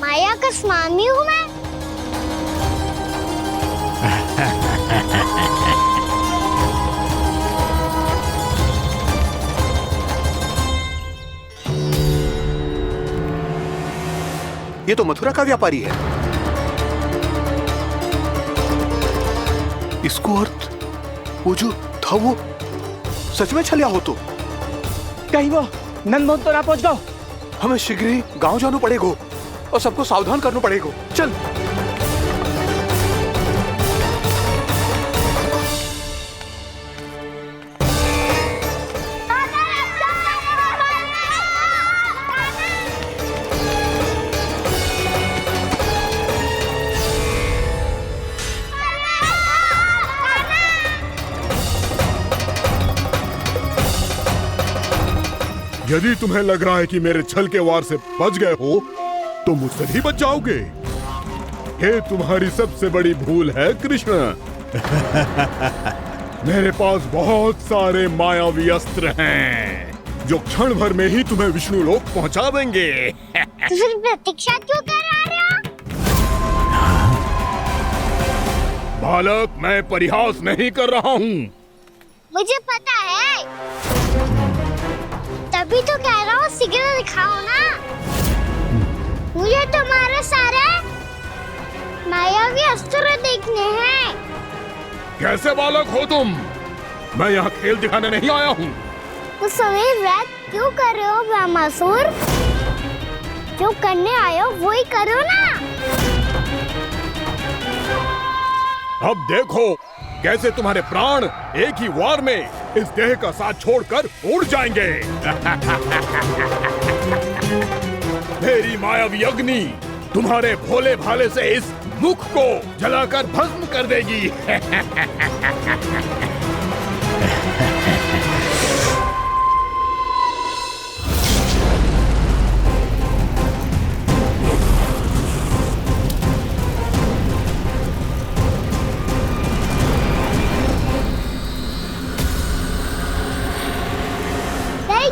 माया का स्वामी हूँ मैं। ये तो मथुरा का व्यापारी है। इसको अर्थ वो जो था वो सच में छलिया हो तो कहीं वो नंदमोहन तो ना पहुंच गो। हमें शीघ्र ही गांव जाना पड़ेगा और सबको सावधान करना पड़ेगा। चल। यदि तुम्हें लग रहा है कि मेरे छल के वार से बच गए हो तो मुझसे भी बच जाओगे। ये तुम्हारी सबसे बड़ी भूल है कृष्ण। मेरे पास बहुत सारे मायावी अस्त्र हैं जो क्षण भर में ही तुम्हें विष्णु लोक पहुंचा देंगे। तो फिर प्रतीक्षा क्यों कर रहे हो? बालक, मैं परिहास नहीं कर रहा हूँ। मुझे पता है, तभी तो कह रहा हूँ शीघ्र दिखाओ ना। मुझे तुम्हारे सारे मायावी अस्त्र देखने हैं। कैसे बालक हो तुम? मैं यहाँ खेल दिखाने नहीं आया हूँ। उस समय वैद क्यों कर रहे हो ब्रह्मासुर? जो करने आए हो वो ही करो ना। अब देखो कैसे तुम्हारे प्राण एक ही वार में इस देह का साथ छोड़कर उड़ जाएंगे। मेरी मायावी अग्नि तुम्हारे भोले भाले से इस मुख को जलाकर भस्म कर देगी।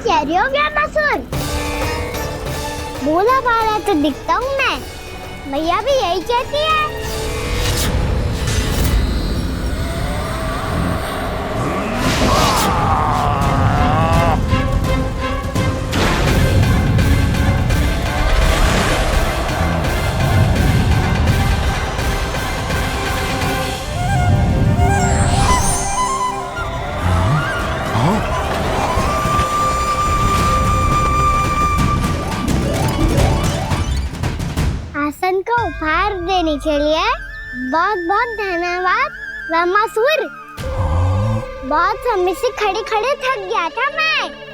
कह रही हो ब्रह्मासुर? भोला भाला तो दिखता हूँ मैं। मैया भी यही कहती है। आसन को उपहार देने के लिए बहुत बहुत धन्यवाद ब्रह्मासुर। बहुत समय से खड़े खड़े थक गया था मैं।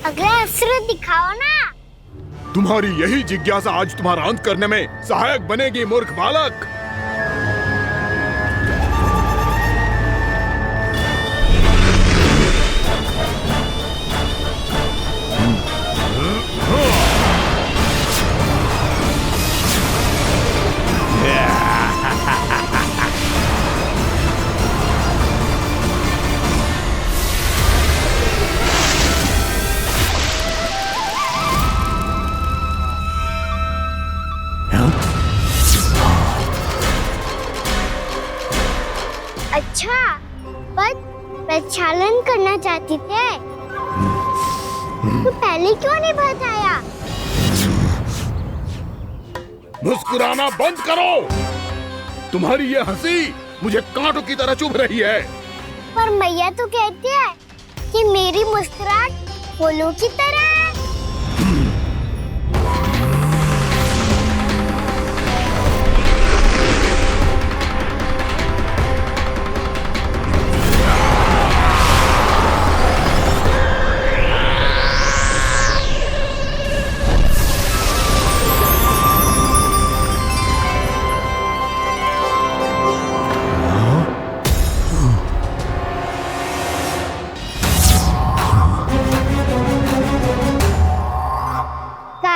अगला अस्त्र दिखाओ ना। तुम्हारी यही जिज्ञासा आज तुम्हारा अंत करने में सहायक बनेगी मूर्ख बालक। अच्छा, पर प्रक्षालन करना चाहती थे तो पहले क्यों नहीं बताया? मुस्कुराना बंद करो। तुम्हारी ये हंसी मुझे कांटों की तरह चुभ रही है। पर मैया तो कहती है कि मेरी मुस्कुराहट फूलों की तरह है।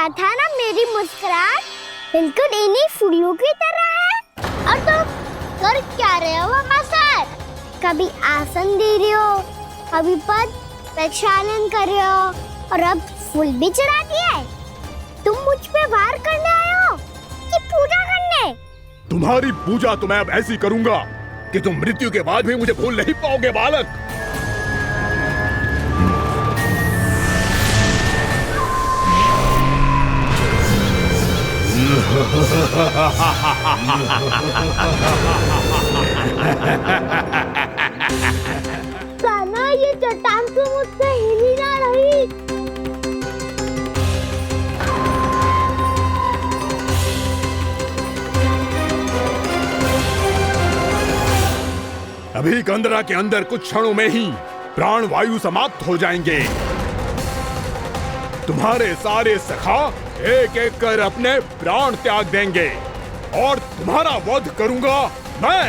कहा था ना मेरी मुस्कुराहट बिल्कुल इन्हीं फूलों की तरह है। और तुम कर क्या रहे हो वहाँ सर? कभी आसन दे रहे हो, कभी पद प्रक्षालन कर रहे हो और अब फूल भी चढ़ा दिया है। तुम मुझ पे वार करने आए हो कि पूजा करने? तुम्हारी पूजा तो मैं अब ऐसी करूंगा कि तुम मृत्यु के बाद भी मुझे भूल नहीं पाओगे बालक। कान्हा, ये चट्टान तो मुझसे हिल ही ना रही। अभी कंदरा के अंदर कुछ क्षणों में ही प्राण वायु समाप्त हो जाएंगे। तुम्हारे सारे सखा एक एक कर अपने प्राण त्याग देंगे और तुम्हारा वध करूंगा मैं।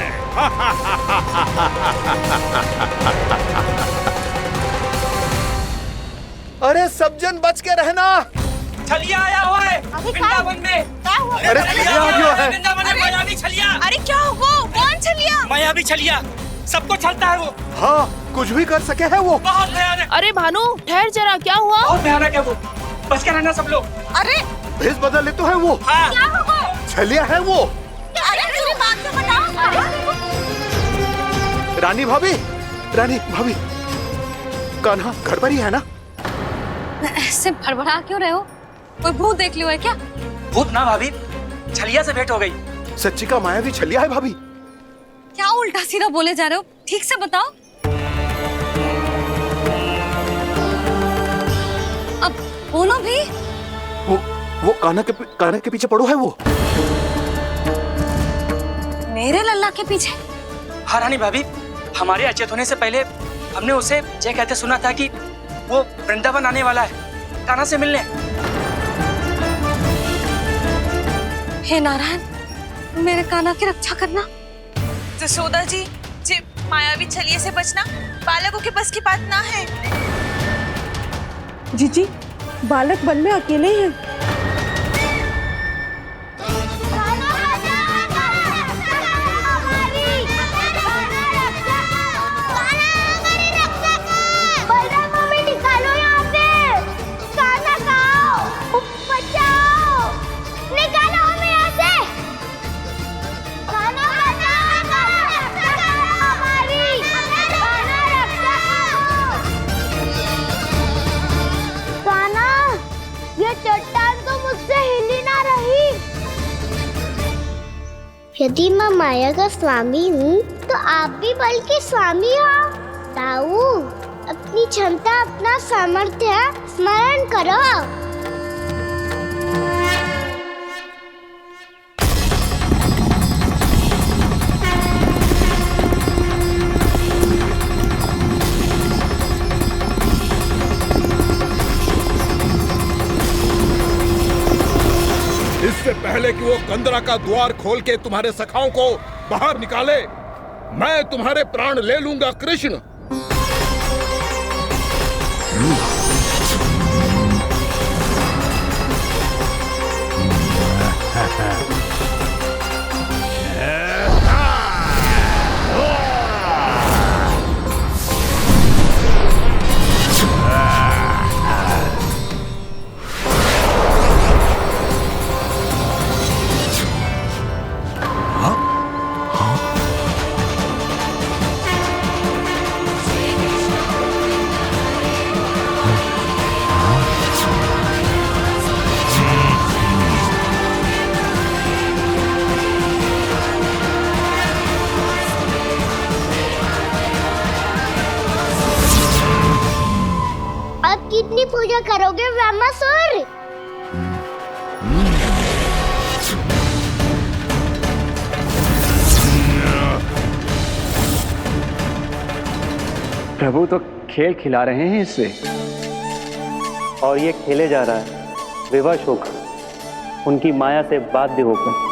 अरे सब जन बच के रहना। छलिया आया हुआ है वृंदावन में। अरे छलिया आ गया है। वृंदावन में मायावी छलिया। अरे क्या हुआ? कौन छलिया? मायावी छलिया, सबको छलता है वो। हाँ, कुछ भी कर सके है वो। बहुत भयानक। अरे भानु ठहर जरा, क्या हुआ? बहुत भयानक है वो, बच के रहना सब लोग। अरे भेष बदल ले तो है वो। हाँ। क्या हुआ? छलिया है वो। अरे मेरी बात तो बताओ। रानी भाभी, रानी भाभी, कान्हा घर पर ही है ना? ऐसे भड़बड़ा क्यों रहे हो? कोई भूत देख लियो है क्या? भूत ना भाभी, छलिया से भेंट हो गई। सच्ची का मायावी छलिया है भाभी। क्या उल्टा सीधा बोले जा रहे हो? ठीक से बताओ। अब बोलो भी। वो कान्हा के पीछे पड़ो है वो। मेरे लल्ला के पीछे? हाँ रानी भाभी, हमारे अचेत होने से पहले हमने उसे ये कहते सुना था कि वो वृंदावन आने वाला है कान्हा से मिलने। हे नारायण, मेरे कान्हा की रक्षा करना। जसोदा जी, मायावी छलिए से बचना बालकों के बस की बात ना है। जीजी, बालक वन में अकेले हैं। यदि मैं माया का स्वामी हूँ तो आप भी बल के स्वामी हो। ताऊ, अपनी क्षमता, अपना सामर्थ्य स्मरण करो। इससे पहले कि वो कंदरा का द्वार खोल के तुम्हारे सखाओं को बाहर निकाले, मैं तुम्हारे प्राण ले लूंगा कृष्ण। अब कितनी पूजा करोगे ब्रह्मासुर? प्रभु तो खेल खिला रहे हैं इससे, और ये खेले जा रहा है विवश होकर, उनकी माया से बाध्य होकर।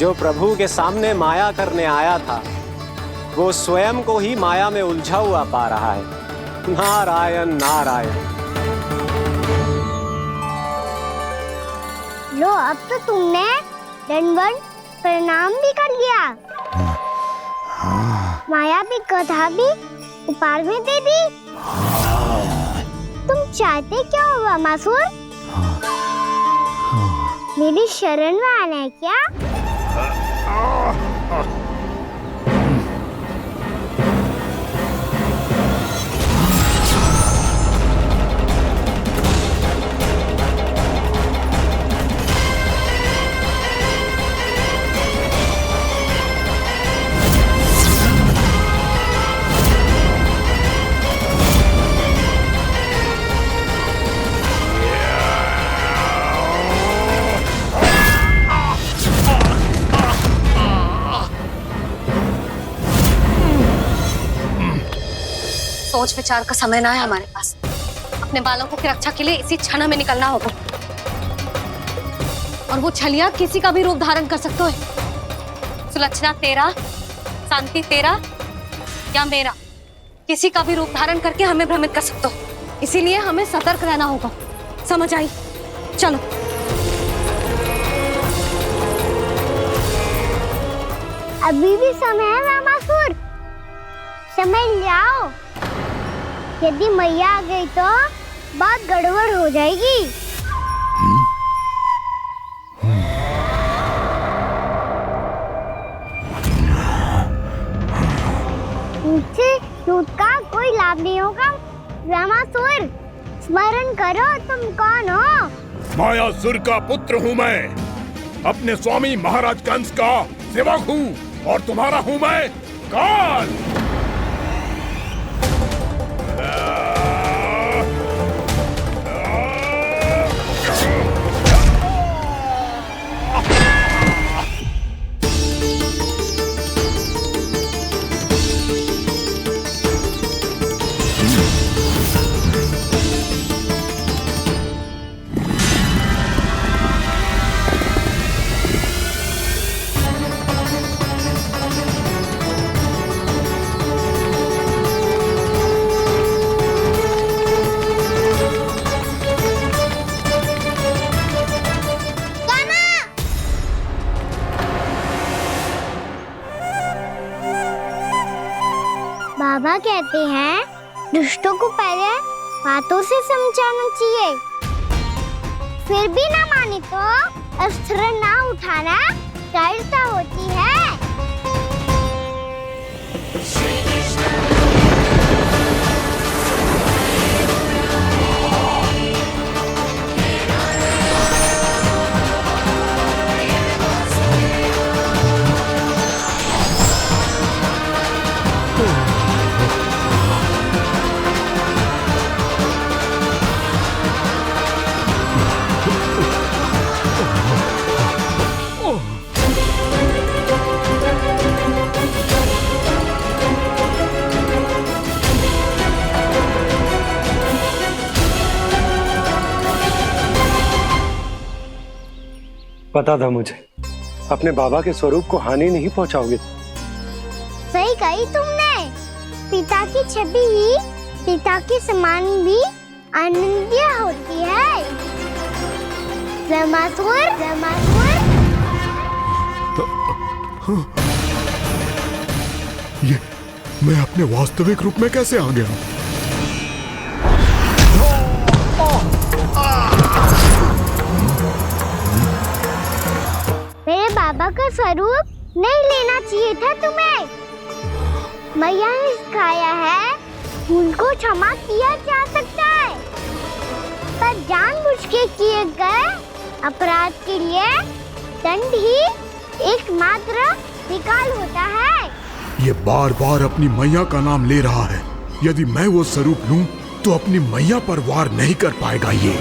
जो प्रभु के सामने माया करने आया था वो स्वयं को ही माया में उलझा हुआ पा रहा है। नारायण नारायण। लो अब तो तुमने दंडवत प्रणाम भी कर लिया, माया भी कथा भी उपार भी दे दी। तुम चाहते क्या हो वामासुर? मेरी शरण में आना है क्या? सोच विचार का समय ना है हमारे पास। अपने बालकों की रक्षा के लिए इसी क्षण में निकलना होगा। और वो छलिया किसी का भी रूप धारण कर सकते है। सुलक्षणा तेरा, शांति तेरा या मेरा, किसी का भी रूप धारण करके हमें भ्रमित कर सकते हो। इसीलिए हमें सतर्क रहना होगा। समझ आई? चलो। अभी भी समय है वामासुर, समय लाओ। यदि मैया आ गई तो बात गड़बड़ हो जाएगी। मुझसे दूध का कोई लाभ नहीं होगा। वामासुर, स्मरण करो तुम कौन हो? मायासुर का पुत्र हूँ मैं, अपने स्वामी महाराज कंस का सेवक हूँ, और तुम्हारा हूँ मैं काल। बाबा कहते हैं दुष्टों को पहले बातों से समझाना चाहिए, फिर भी ना माने तो अस्त्र ना उठाना कायरता होती है। पता था मुझे, अपने बाबा के स्वरूप को हानि नहीं पहुंचाओगे। सही कही तुमने। पिता की छवि ही पिता के समान भी आनंदीय होती है। वामासुर, वामासुर। ये मैं अपने वास्तविक रूप में कैसे आ गया? मेरे बाबा का स्वरूप नहीं लेना चाहिए था तुम्हें। मैया ने सिखाया है भूल को क्षमा किया जा सकता है, पर जानबूझ के किए गए अपराध के लिए दंड ही एकमात्र विकल्प होता है। ये बार बार अपनी मैया का नाम ले रहा है। यदि मैं वो स्वरूप लूं तो अपनी मैया पर वार नहीं कर पाएगा ये।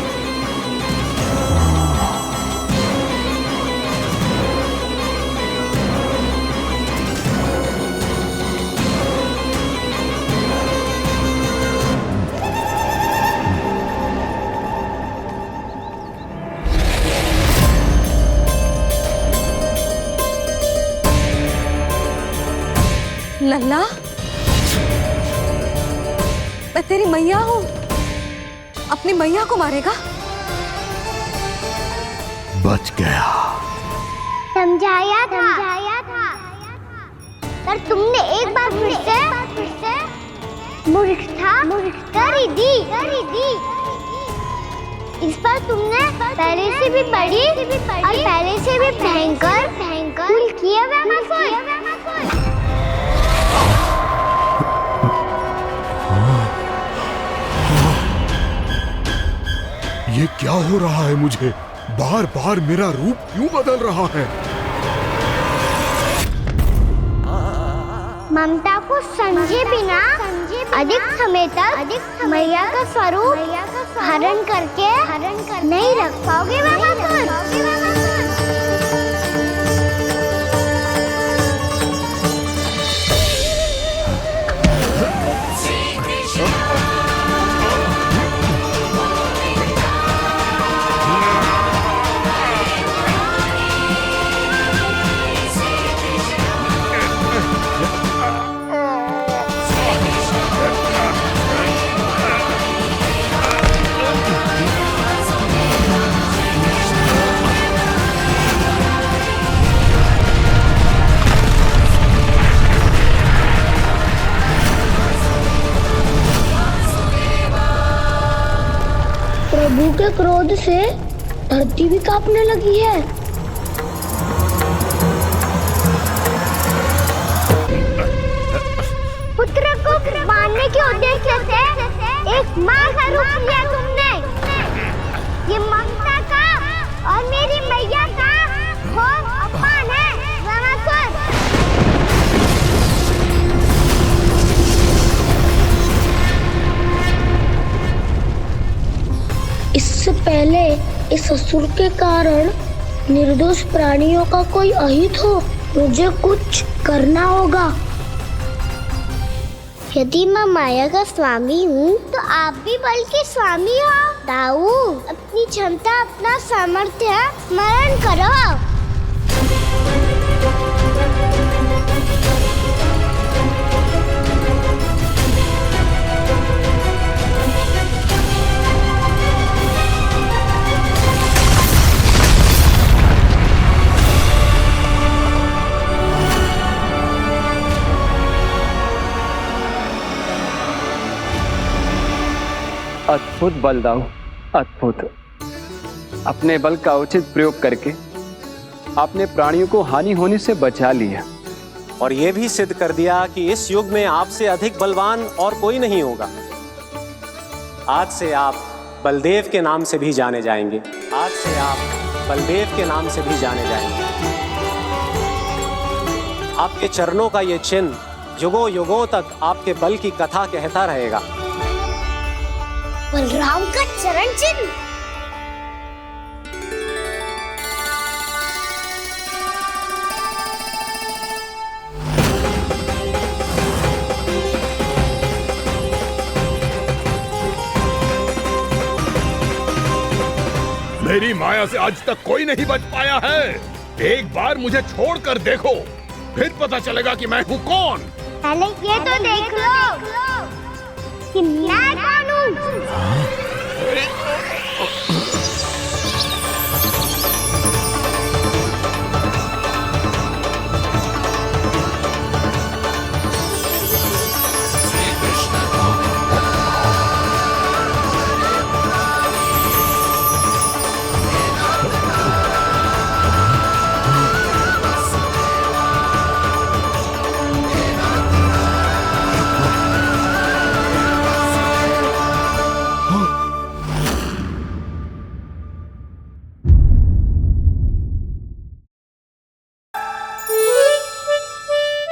लल्ला, मैं तेरी मैया हूँ, अपनी मैया को मारेगा? बच गया। समझाया था पर तुमने एक बार फिर से मूर्खता कर ही दी। इस पर तुमने पहले से भी बड़ी और पहले से भी भयंकर भूल किया ये क्या हो रहा है? मुझे बार बार मेरा रूप क्यों बदल रहा है? ममता को समझे बिना अधिक समय तक मैया का स्वरूप हरण करके नहीं रख पाओगे प्रभु के क्रोध से धरती भी कांपने लगी है। पुत्र को मारने के उद्देश्य से एक मां का रूप लिया तुमने। ये ममता का और मेरी मैया का घोर अपमान है रावणासुर। इससे पहले इस असुर के कारण निर्दोष प्राणियों का कोई अहित हो, मुझे कुछ करना होगा। यदि मैं माया का स्वामी हूँ तो आप भी बल के स्वामी हो। दाऊ, अपनी क्षमता अपना सामर्थ्य स्मरण करो। अद्भुत बलदाऊ, अद्भुत। अपने बल का उचित प्रयोग करके आपने प्राणियों को हानि होने से बचा लिया और ये भी सिद्ध कर दिया कि इस युग में आपसे अधिक बलवान और कोई नहीं होगा। आज से आप बलदेव के नाम से भी जाने जाएंगे। आज से आप बलदेव के नाम से भी जाने जाएंगे। आपके चरणों का ये चिन्ह युगों युगों तक आपके बल की कथा कहता रहेगा। बलराम का चरण चिन्ह। मेरी माया से आज तक कोई नहीं बच पाया है। एक बार मुझे छोड़कर देखो, फिर पता चलेगा कि मैं हूँ कौन। पहले ये तो देख लो कि मैं कौन हूँ।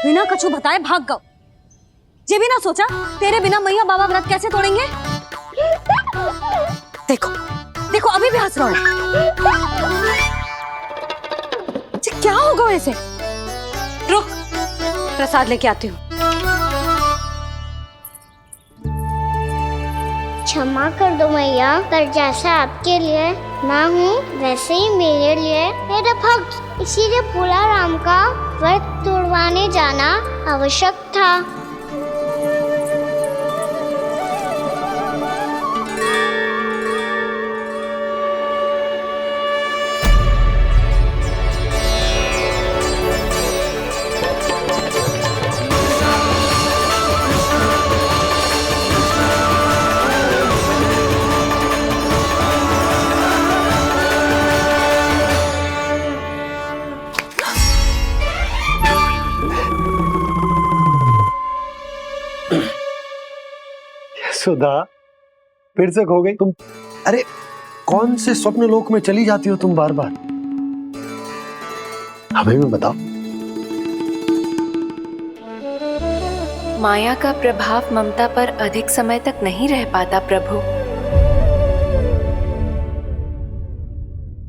बिना कछु बताए भाग गओ। ये भी ना सोचा तेरे बिना मैया बाबा व्रत कैसे तोड़ेंगे। देखो देखो अभी भी हंस रहा है। क्या होगा वैसे? रुक, प्रसाद लेके आती हूँ। क्षमा कर दो मैया, पर जैसा आपके लिए मैं हूँ वैसे ही मेरे लिए मेरा भक्त, इसीलिए भोला राम का व्रत तोड़वाने जाना आवश्यक था। सुधा, फिर से खो गई तुम। अरे कौन से स्वप्न लोक में चली जाती हो तुम बार बार? हमें भी बताओ। माया का प्रभाव ममता पर अधिक समय तक नहीं रह पाता प्रभु।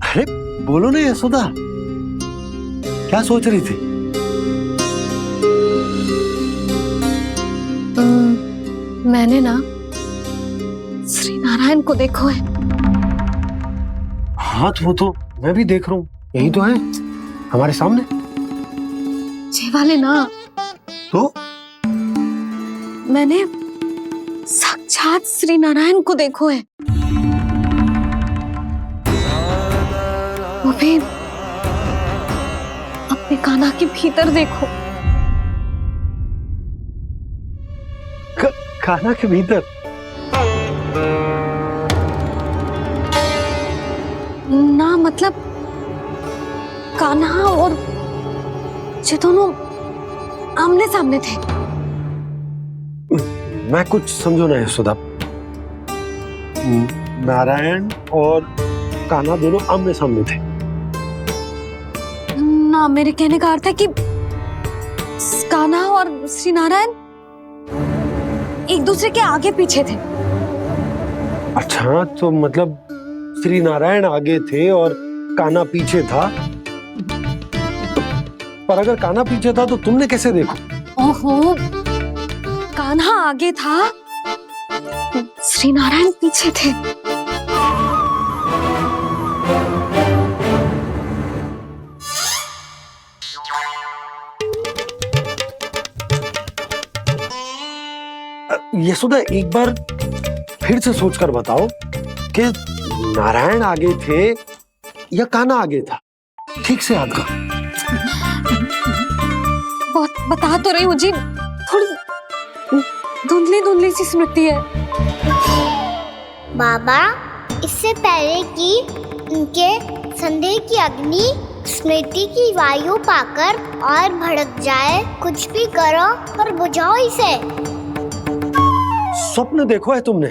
अरे बोलो ना यशोदा, क्या सोच रही थी? मैंने ना श्री नारायण को देखो है। हाँ वो तो मैं भी देख रहा हूँ, यही तो है हमारे सामने। ये वाले ना, तो मैंने साक्षात श्री नारायण को देखो है, वो भी अपने कान्हा के भीतर देखो। कान्हा के भीतर? ना मतलब कान्हा और ये दोनों आमने सामने थे। मैं कुछ समझो ना यशोदा। नारायण और कान्हा दोनों आमने सामने थे? ना, मेरे कहने का अर्थ है कि कान्हा और श्री नारायण एक दूसरे के आगे पीछे थे। अच्छा, तो मतलब श्री नारायण आगे थे और कान्हा पीछे था। पर अगर कान्हा पीछे था तो तुमने कैसे देखा? ओहो, कान्हा आगे था, श्री नारायण पीछे थे। यशोदा, एक बार फिर से सोचकर बताओ कि नारायण आगे थे या कान्हा आगे था? ठीक से याद कर। बहुत बता तो रही हूँ जी, थोड़ी धुंधली धुंधली सी स्मृति है। बाबा, इससे पहले कि उनके संदेह की अग्नि स्मृति की वायु पाकर और भड़क जाए, कुछ भी करो और बुझाओ इसे। स्वप्न देखो है तुमने?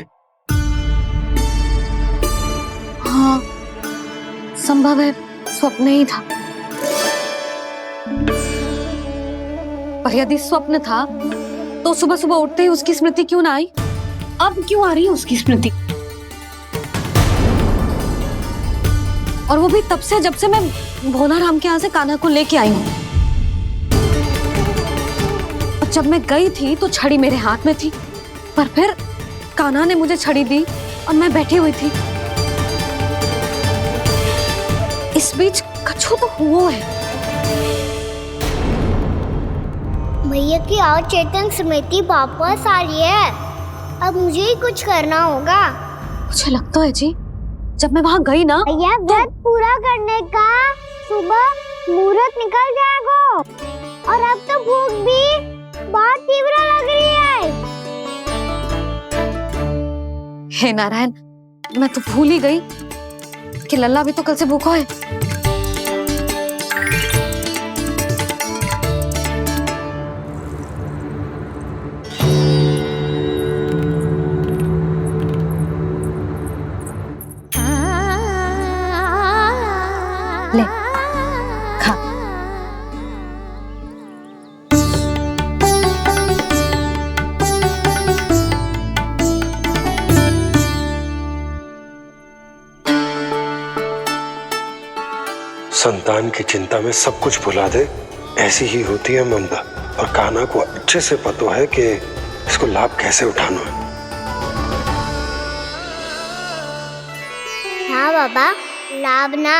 हाँ, संभव है स्वप्न ही था। पर यदि स्वप्न था तो सुबह सुबह उठते ही उसकी स्मृति क्यों ना आई? अब क्यों आ रही है उसकी स्मृति? और वो भी तब से जब से मैं भोला राम के यहाँ से कान्हा को लेके आई हूँ। और जब मैं गई थी तो छड़ी मेरे हाथ में थी, पर फिर कान्हा ने मुझे छड़ी दी और मैं बैठी हुई थी। इस बीच कछु तो हुआ है। भैया की अचेतन स्मृति वापस आ रही है। अब मुझे ही कुछ करना होगा। मुझे लगता है जी, जब मैं वहाँ गई ना, भैया व्रत पूरा करने का सुबह मुहूर्त निकल जाएगा और अब तो भूख भी बहुत तीव्र लग रही है। हे नारायण, मैं तो भूल ही गई कि लल्ला भी तो कल से भूखा है। ले खा। संतान की चिंता में सब कुछ भुला दे, ऐसी ही होती है ममता। और कान्हा को अच्छे से पता है कि इसको लाभ कैसे उठाना है। ना बाबा, लाभ ना,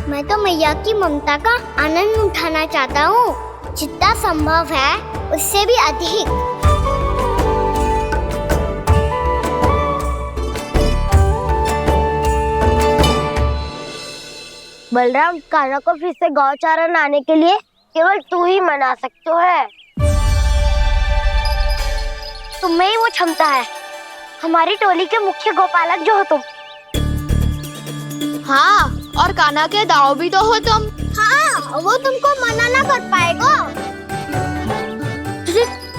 मैं तो मैया की ममता का आनंद उठाना चाहता हूँ, जितना संभव है उससे भी अधिक। बलराम, कान्हा को फिर से गौचारण आने के लिए केवल तू ही मना सकते है। तुम्हें ही वो क्षमता है, हमारी टोली के मुख्य गोपालक जो हो तुम। हाँ, और कान्हा के दाव भी तो हो तुम। हाँ, वो तुमको मना ना कर पाएगा।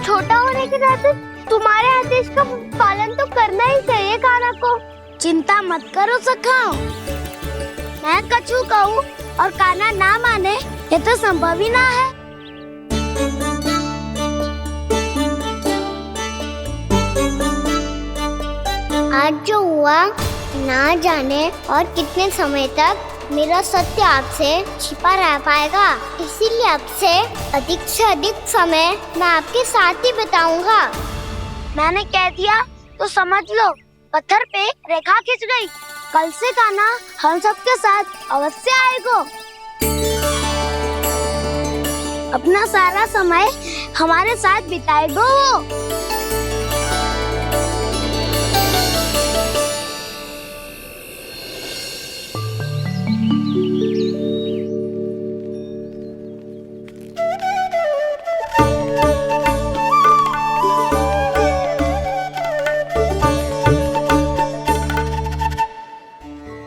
छोटा होने के नाते तुम्हारे आदेश का पालन तो करना ही चाहिए कान्हा को। चिंता मत करो सखा, मैं कछु कहूँ और कान्हा ना माने, ये तो संभव ही ना है। आज जो हुआ ना जाने और कितने समय तक मेरा सत्य आपसे छिपा रह पाएगा, इसीलिए आपसे अधिक से अधिक समय मैं आपके साथ ही बिताऊंगा। मैंने कह दिया तो समझ लो, पत्थर पे रेखा खींच गई। कल से कान्हा हम सबके साथ अवश्य आएगा। अपना सारा समय हमारे साथ बिताएगा वो।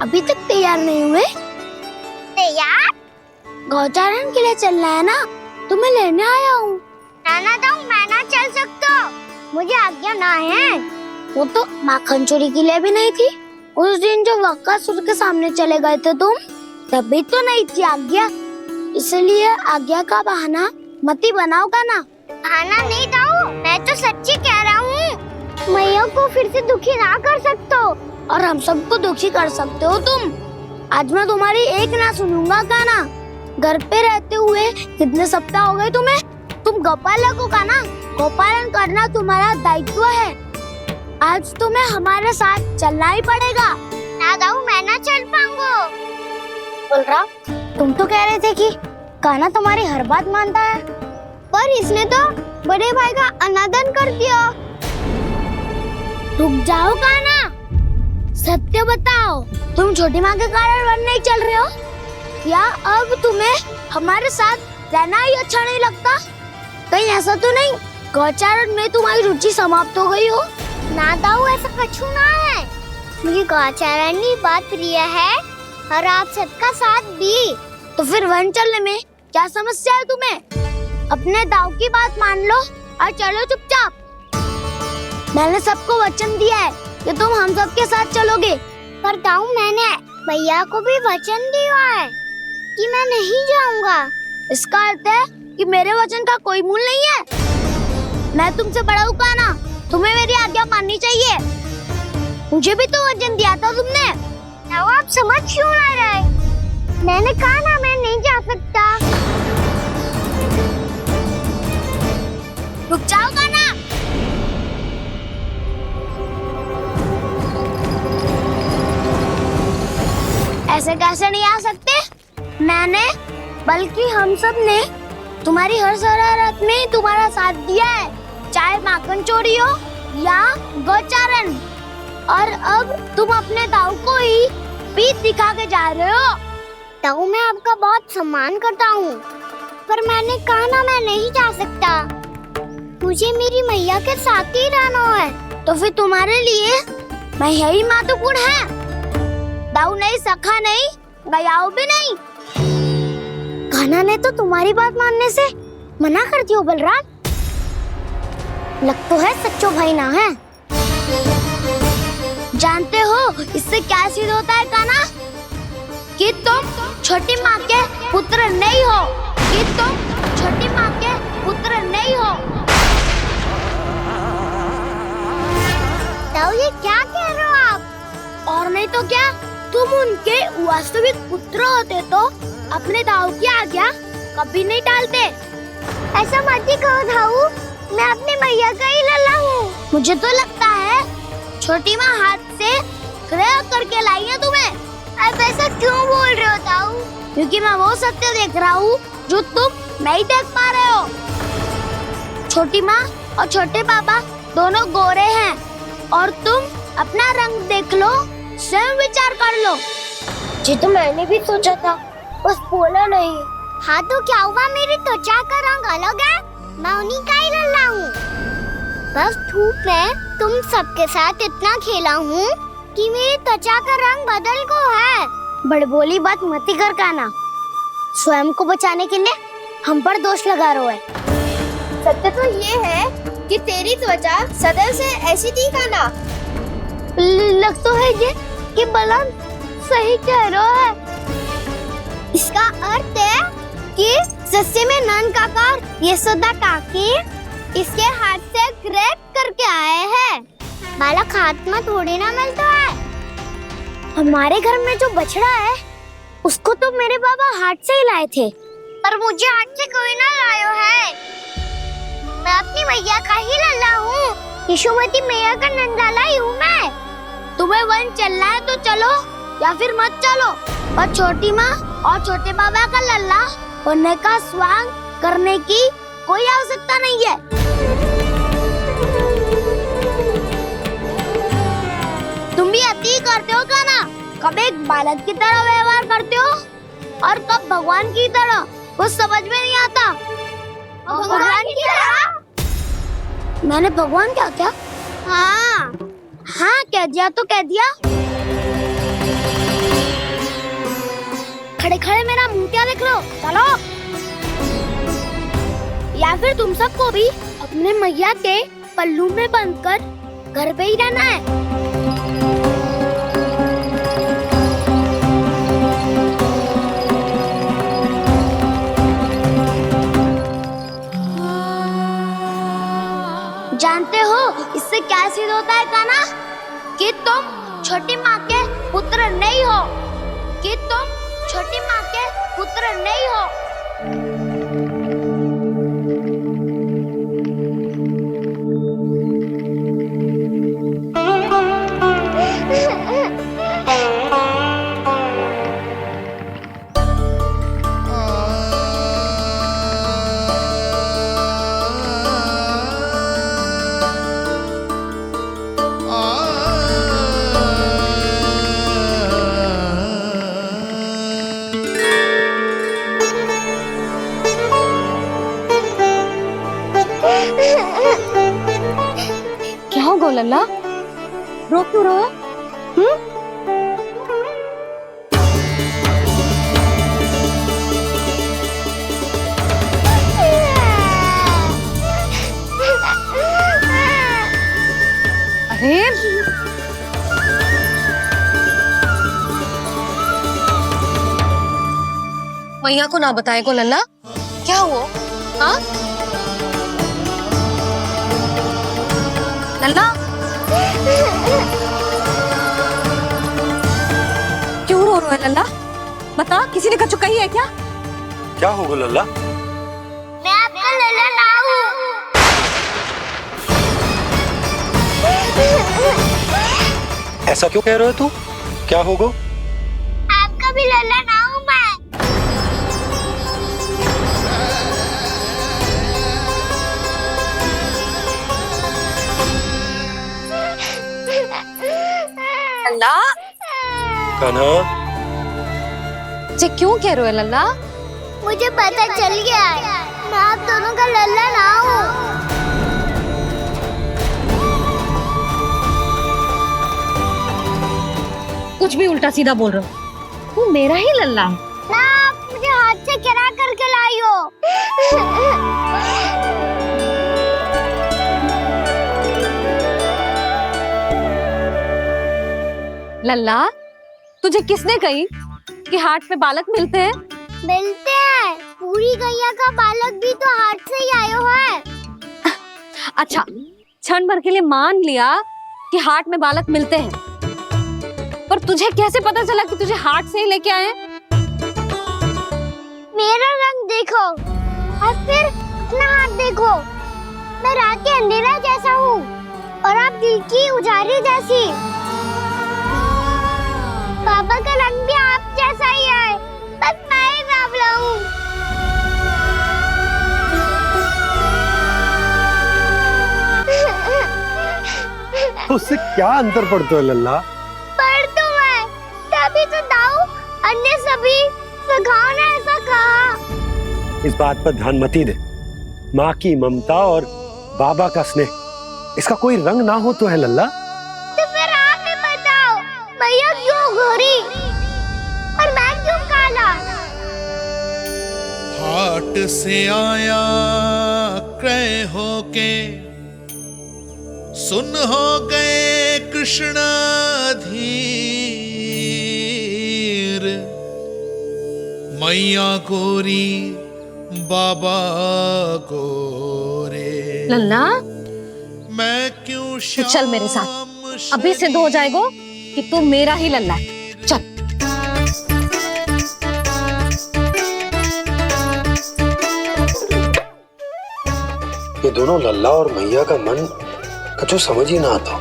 अभी तक तैयार नहीं हुए? तैयार? गौचारण के लिए चलना है ना, तुम्हें लेने आया हूँ। नाना तो मैं ना चल सकता, मुझे आज्ञा ना है। वो तो माखन चोरी के लिए भी नहीं थी। उस दिन जो वक्कासुर के सामने चले गए थे तुम, तभी तो नहीं थी आज्ञा। इसलिए आज्ञा का बहाना मत ही बनाओ ना। बहाना नहीं दाऊ, मैं तो सच्ची कह रहा हूँ। मैया को फिर से दुखी ना कर सकते हो और हम सबको दुखी कर सकते हो तुम। आज मैं तुम्हारी एक ना सुनूंगा कान्हा। घर पे रहते हुए कितने सप्ताह हो गए तुम्हें? तुम गोपालक हो कान्हा, गोपालन करना तुम्हारा दायित्व है। आज तुम्हें हमारे साथ चलना ही पड़ेगा। ना दाऊ, मैं ना चल पाऊंगा। बलराम, तुम तो कह रहे थे कि कान्हा तुम्हारी हर बात मानता है, पर इसने तो बड़े भाई का अनादर कर दिया। रुक जाओ कान्हा, सत्य बताओ, तुम छोटी माँ के कारण वन नहीं चल रहे हो या अब तुम्हें हमारे साथ रहना ही अच्छा नहीं लगता? कहीं ऐसा तो नहीं गौचारण में तुम्हारी रुचि समाप्त हो गई हो? ना दाऊ, ऐसा कछु ना है। मुझे गौचारण की बात प्रिय है और आप सबका साथ भी। तो फिर वन चलने में क्या समस्या है तुम्हें? अपने दाऊ की बात मान लो और चलो चुपचाप। मैंने सबको वचन दिया है कि तुम हम सबके साथ चलोगे। पर दाऊ, मैंने भैया को भी वचन दिया है कि मैं नहीं जाऊंगा। इसका अर्थ है कि मेरे वचन का कोई मूल नहीं है। मैं तुमसे बड़ा हूँ कान्हा, तुम्हें मेरी आज्ञा माननी चाहिए। मुझे भी तो वचन दिया था तुमने। दाऊ, आप समझ क्यों ना रहे? मैंने कहा ना मैं नहीं जा सकता। रुक जाओ कान्हा। ऐसे कैसे नहीं आ सकते? मैंने बल्कि हम सब ने तुम्हारी हर शरारत में तुम्हारा साथ दिया है, चाहे माखन चोरी हो या गौचारण। और अब तुम अपने दाऊ को ही पीठ दिखा के जा रहे हो। दाऊ, मैं आपका बहुत सम्मान करता हूँ, पर मैंने कहा ना मैं नहीं जा सकता। मुझे मेरी मैया के साथ ही रहना है। तो फिर तुम्हारे लिए मैं यही महत्वपूर्ण है। दाऊ नहीं, सखा नहीं, गयाऊ भी नहीं। कान्हा ने तो तुम्हारी बात मानने से मना कर दिया बलराम। लग तो है सच्चो भाई ना है। जानते हो इससे क्या सिद्ध होता है कान्हा? कि तुम छोटी माँ के पुत्र नहीं हो, कि तुम छोटी माँ के पुत्र नहीं हो। दाऊ, ये क्या कह रहे हो आप? और नहीं तो क्या, तुम उनके वास्तविक पुत्र होते तो अपने दाऊ की आज्ञा कभी नहीं टालते। ऐसा मत ही कहो दाऊ, मैं अपनी मैया का ही लल्ला हूँ। मुझे तो लगता है छोटी माँ हाथ से ग्रह करके लाई है तुम्हें। क्योंकि मैं वो सत्य देख रहा हूँ जो तुम नहीं देख पा रहे हो। छोटी माँ और छोटे पापा दोनों गोरे हैं और तुम अपना रंग देख लो, स्वयं विचार कर लो। जी तो मैंने भी सोचा था, बस बोला नहीं। हाँ तो क्या हुआ, मेरी त्वचा का रंग अलग है, मैं उन्हीं का ही लल्ला हूँ। बस धूप में तुम सबके साथ इतना खेला हूँ कि मेरी त्वचा का रंग बदल को है। बड़बोली बात मत कर काना, स्वयं को बचाने के लिए हम पर दोष लगा रहे है। सत्य तो ये है कि तेरी त्वचा सदैव से ऐसी थी काना। लग तो है ये कि बलम सही कह रहा है। इसका अर्थ है कि सस्ते में नन काका यशोदा काकी इसके हाथ से ग्रेट करके आए हैं। बालक हाथ में थोड़ी ना मिलता है। हमारे घर में जो बछड़ा है उसको तो मेरे बाबा हाथ से ही लाए थे, पर मुझे हाथ से कोई ना लायो है। मैं अपनी मैया का ही लल्ला हूँ, यशोमती मैया का नंदाला ही हूँ मैं। तुम्हें वन चलना है तो चलो या फिर मत चलो, पर छोटी माँ और छोटे बाबा का लल्ला बनने का स्वांग करने की कोई आवश्यकता नहीं है। तुम भी अति करते हो काना, कब एक बालक की तरह व्यवहार करते हो और कब भगवान की तरह, कुछ समझ में नहीं आता। भगवान की तरह? मैंने भगवान क्या क्या? हाँ हाँ कह दिया तो कह दिया। खड़े खड़े मेरा मुंह क्या देख लो, चलो। या फिर तुम सबको भी अपने मैया के पल्लू में बंधकर घर पे ही रहना है। जानते हो इससे क्या सिद्ध होता है काना? कि तुम छोटी माँ के पुत्र नहीं हो, कि तुम छोटी माँ के पुत्र नहीं हो। क्या हो गो लल्ला, रो क्यों रहो? अरे मैया को ना बताए को लल्ला, क्या हुआ? हाँ लल्ला, क्यों रो रहा है लल्ला? बता, किसी ने कछु कही है क्या? क्या होगा लल्ला? मैं आपका लल्ला ना हूँ। ऐसा क्यों कह रहे हो तू? क्या होगा? आपका भी लल्ला ना हूँ मैं। लल्ला, कान्हा, जे क्यों कह रहे हो लल्ला? मुझे पता चल गया है, मैं आप दोनों का लल्ला ना हूँ। कुछ भी उल्टा सीधा बोल रहे हो, तू मेरा ही लल्ला है। ना, आप मुझे हाथ से गिरा करके लाई हो। लल्ला, तुझे किसने कही कि हाट में बालक मिलते हैं? मिलते हैं, पूरी गैया का बालक भी तो हाट से ही आयो है। अच्छा, क्षण भर के लिए मान लिया कि हाट में बालक मिलते हैं, पर तुझे कैसे पता चला कि तुझे हाट से ही लेके आए? मेरा रंग देखो और फिर अपना हाथ देखो। मैं रात के अंधेरा जैसा हूँ और आप दिल की उजाली जैसी। पापा का रंग भी आप जैसा ही है, बस मैं उससे क्या अंतर पड़ता है लल्ला? पर तो मैं तभी तो दाऊ अन्य सभी सखाओ ने ऐसा कहा। इस बात पर ध्यान मत ही दे। माँ की ममता और बाबा का स्नेह, इसका कोई रंग ना हो तो है लल्ला। तो फिर आप ही बताओ, भैया क्यों गोरी और मैं क्यों काला? हाट से आया क्रय होके, सुन हो गए कृष्ण धीर, मैया गोरी बाबा गोरे। लल्ला मैं क्यों तू चल मेरे साथ, अभी सिद्ध हो जाएगा कि तू मेरा ही लल्ला है। चल। ये दोनों लल्ला और मैया का मन कछु समझ ही ना आता,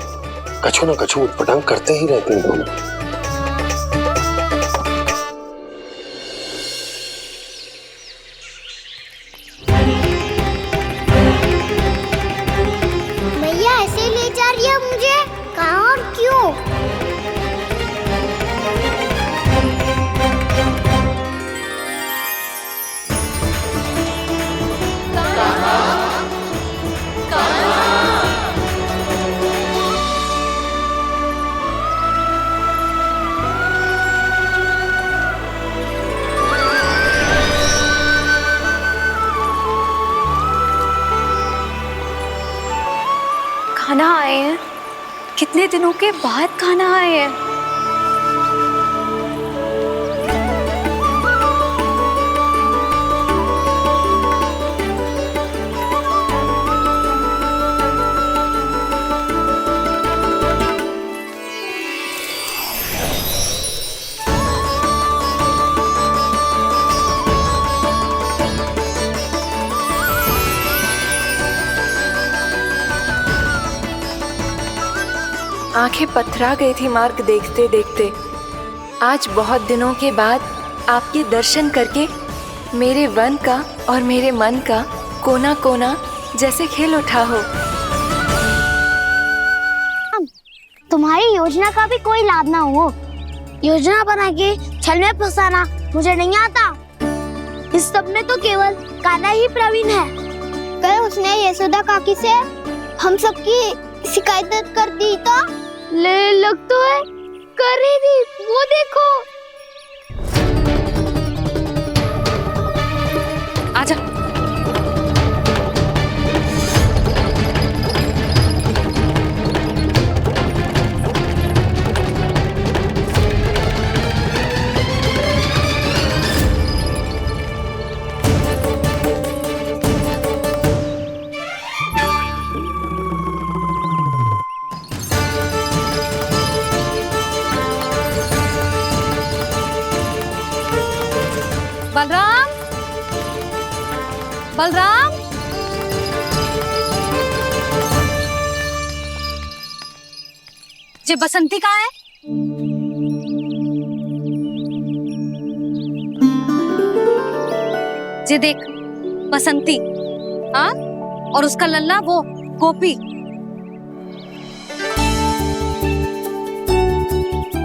कछु ना कछु उटपटांग करते ही रहते हैं दोनों। भैया ऐसे ले जा रही है मुझे, कहाँ और क्यों? खाना आए हैं, कितने दिनों के बाद खाना आए हैं। आंखें पथरा गई थी मार्ग देखते देखते। आज बहुत दिनों के बाद आपके दर्शन करके मेरे वन का और मेरे मन का कोना कोना जैसे खिल उठा हो। तुम्हारी योजना का भी कोई लाभ ना हो। योजना बना के छल में फंसाना मुझे नहीं आता। इस सब में तो केवल कान्हा ही प्रवीण है। कल उसने यशोदा काकी से हम सबकी शिकायत कर दी तो ले लग तो है कर ही दी, वो देखो। आजा। बलराम, बलराम, जी बसंती कहाँ है? जी देख बसंती, हाँ, और उसका लल्ला वो गोपी,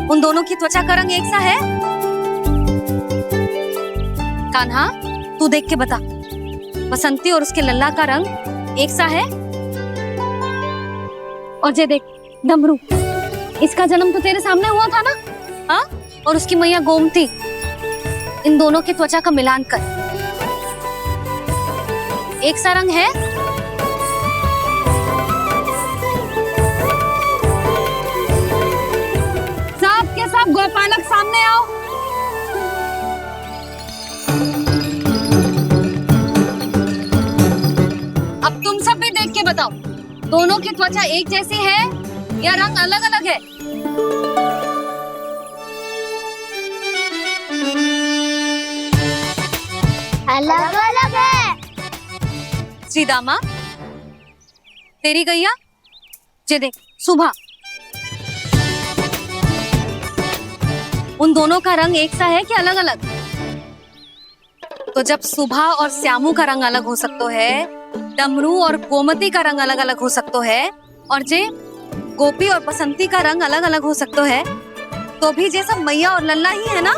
उन दोनों की त्वचा का रंग एक सा है? कान्हा, तू देख के बता, बसंती और उसके लल्ला का रंग एक सा है? और ये देख डमरू, इसका जन्म तो तेरे सामने हुआ था ना, हाँ? और उसकी मैया गोमती, इन दोनों की त्वचा का मिलान कर, एक सा रंग है? सब के सब गोपालक सामने आओ। अब तुम सब भी देख के बताओ, दोनों की त्वचा एक जैसी है या रंग अलग अलग है? अलग अलग है। श्रीदामा, तेरी गैया, ये देख सुबह, उन दोनों का रंग एक सा है कि अलग अलग? तो जब सुबह और श्यामू का रंग अलग हो सकता है, डमरू और गोमती का रंग अलग अलग हो सकता है, और जे गोपी और बसंती का रंग अलग अलग हो सकता है, तो भी ये सब मैया और लल्ला ही है ना।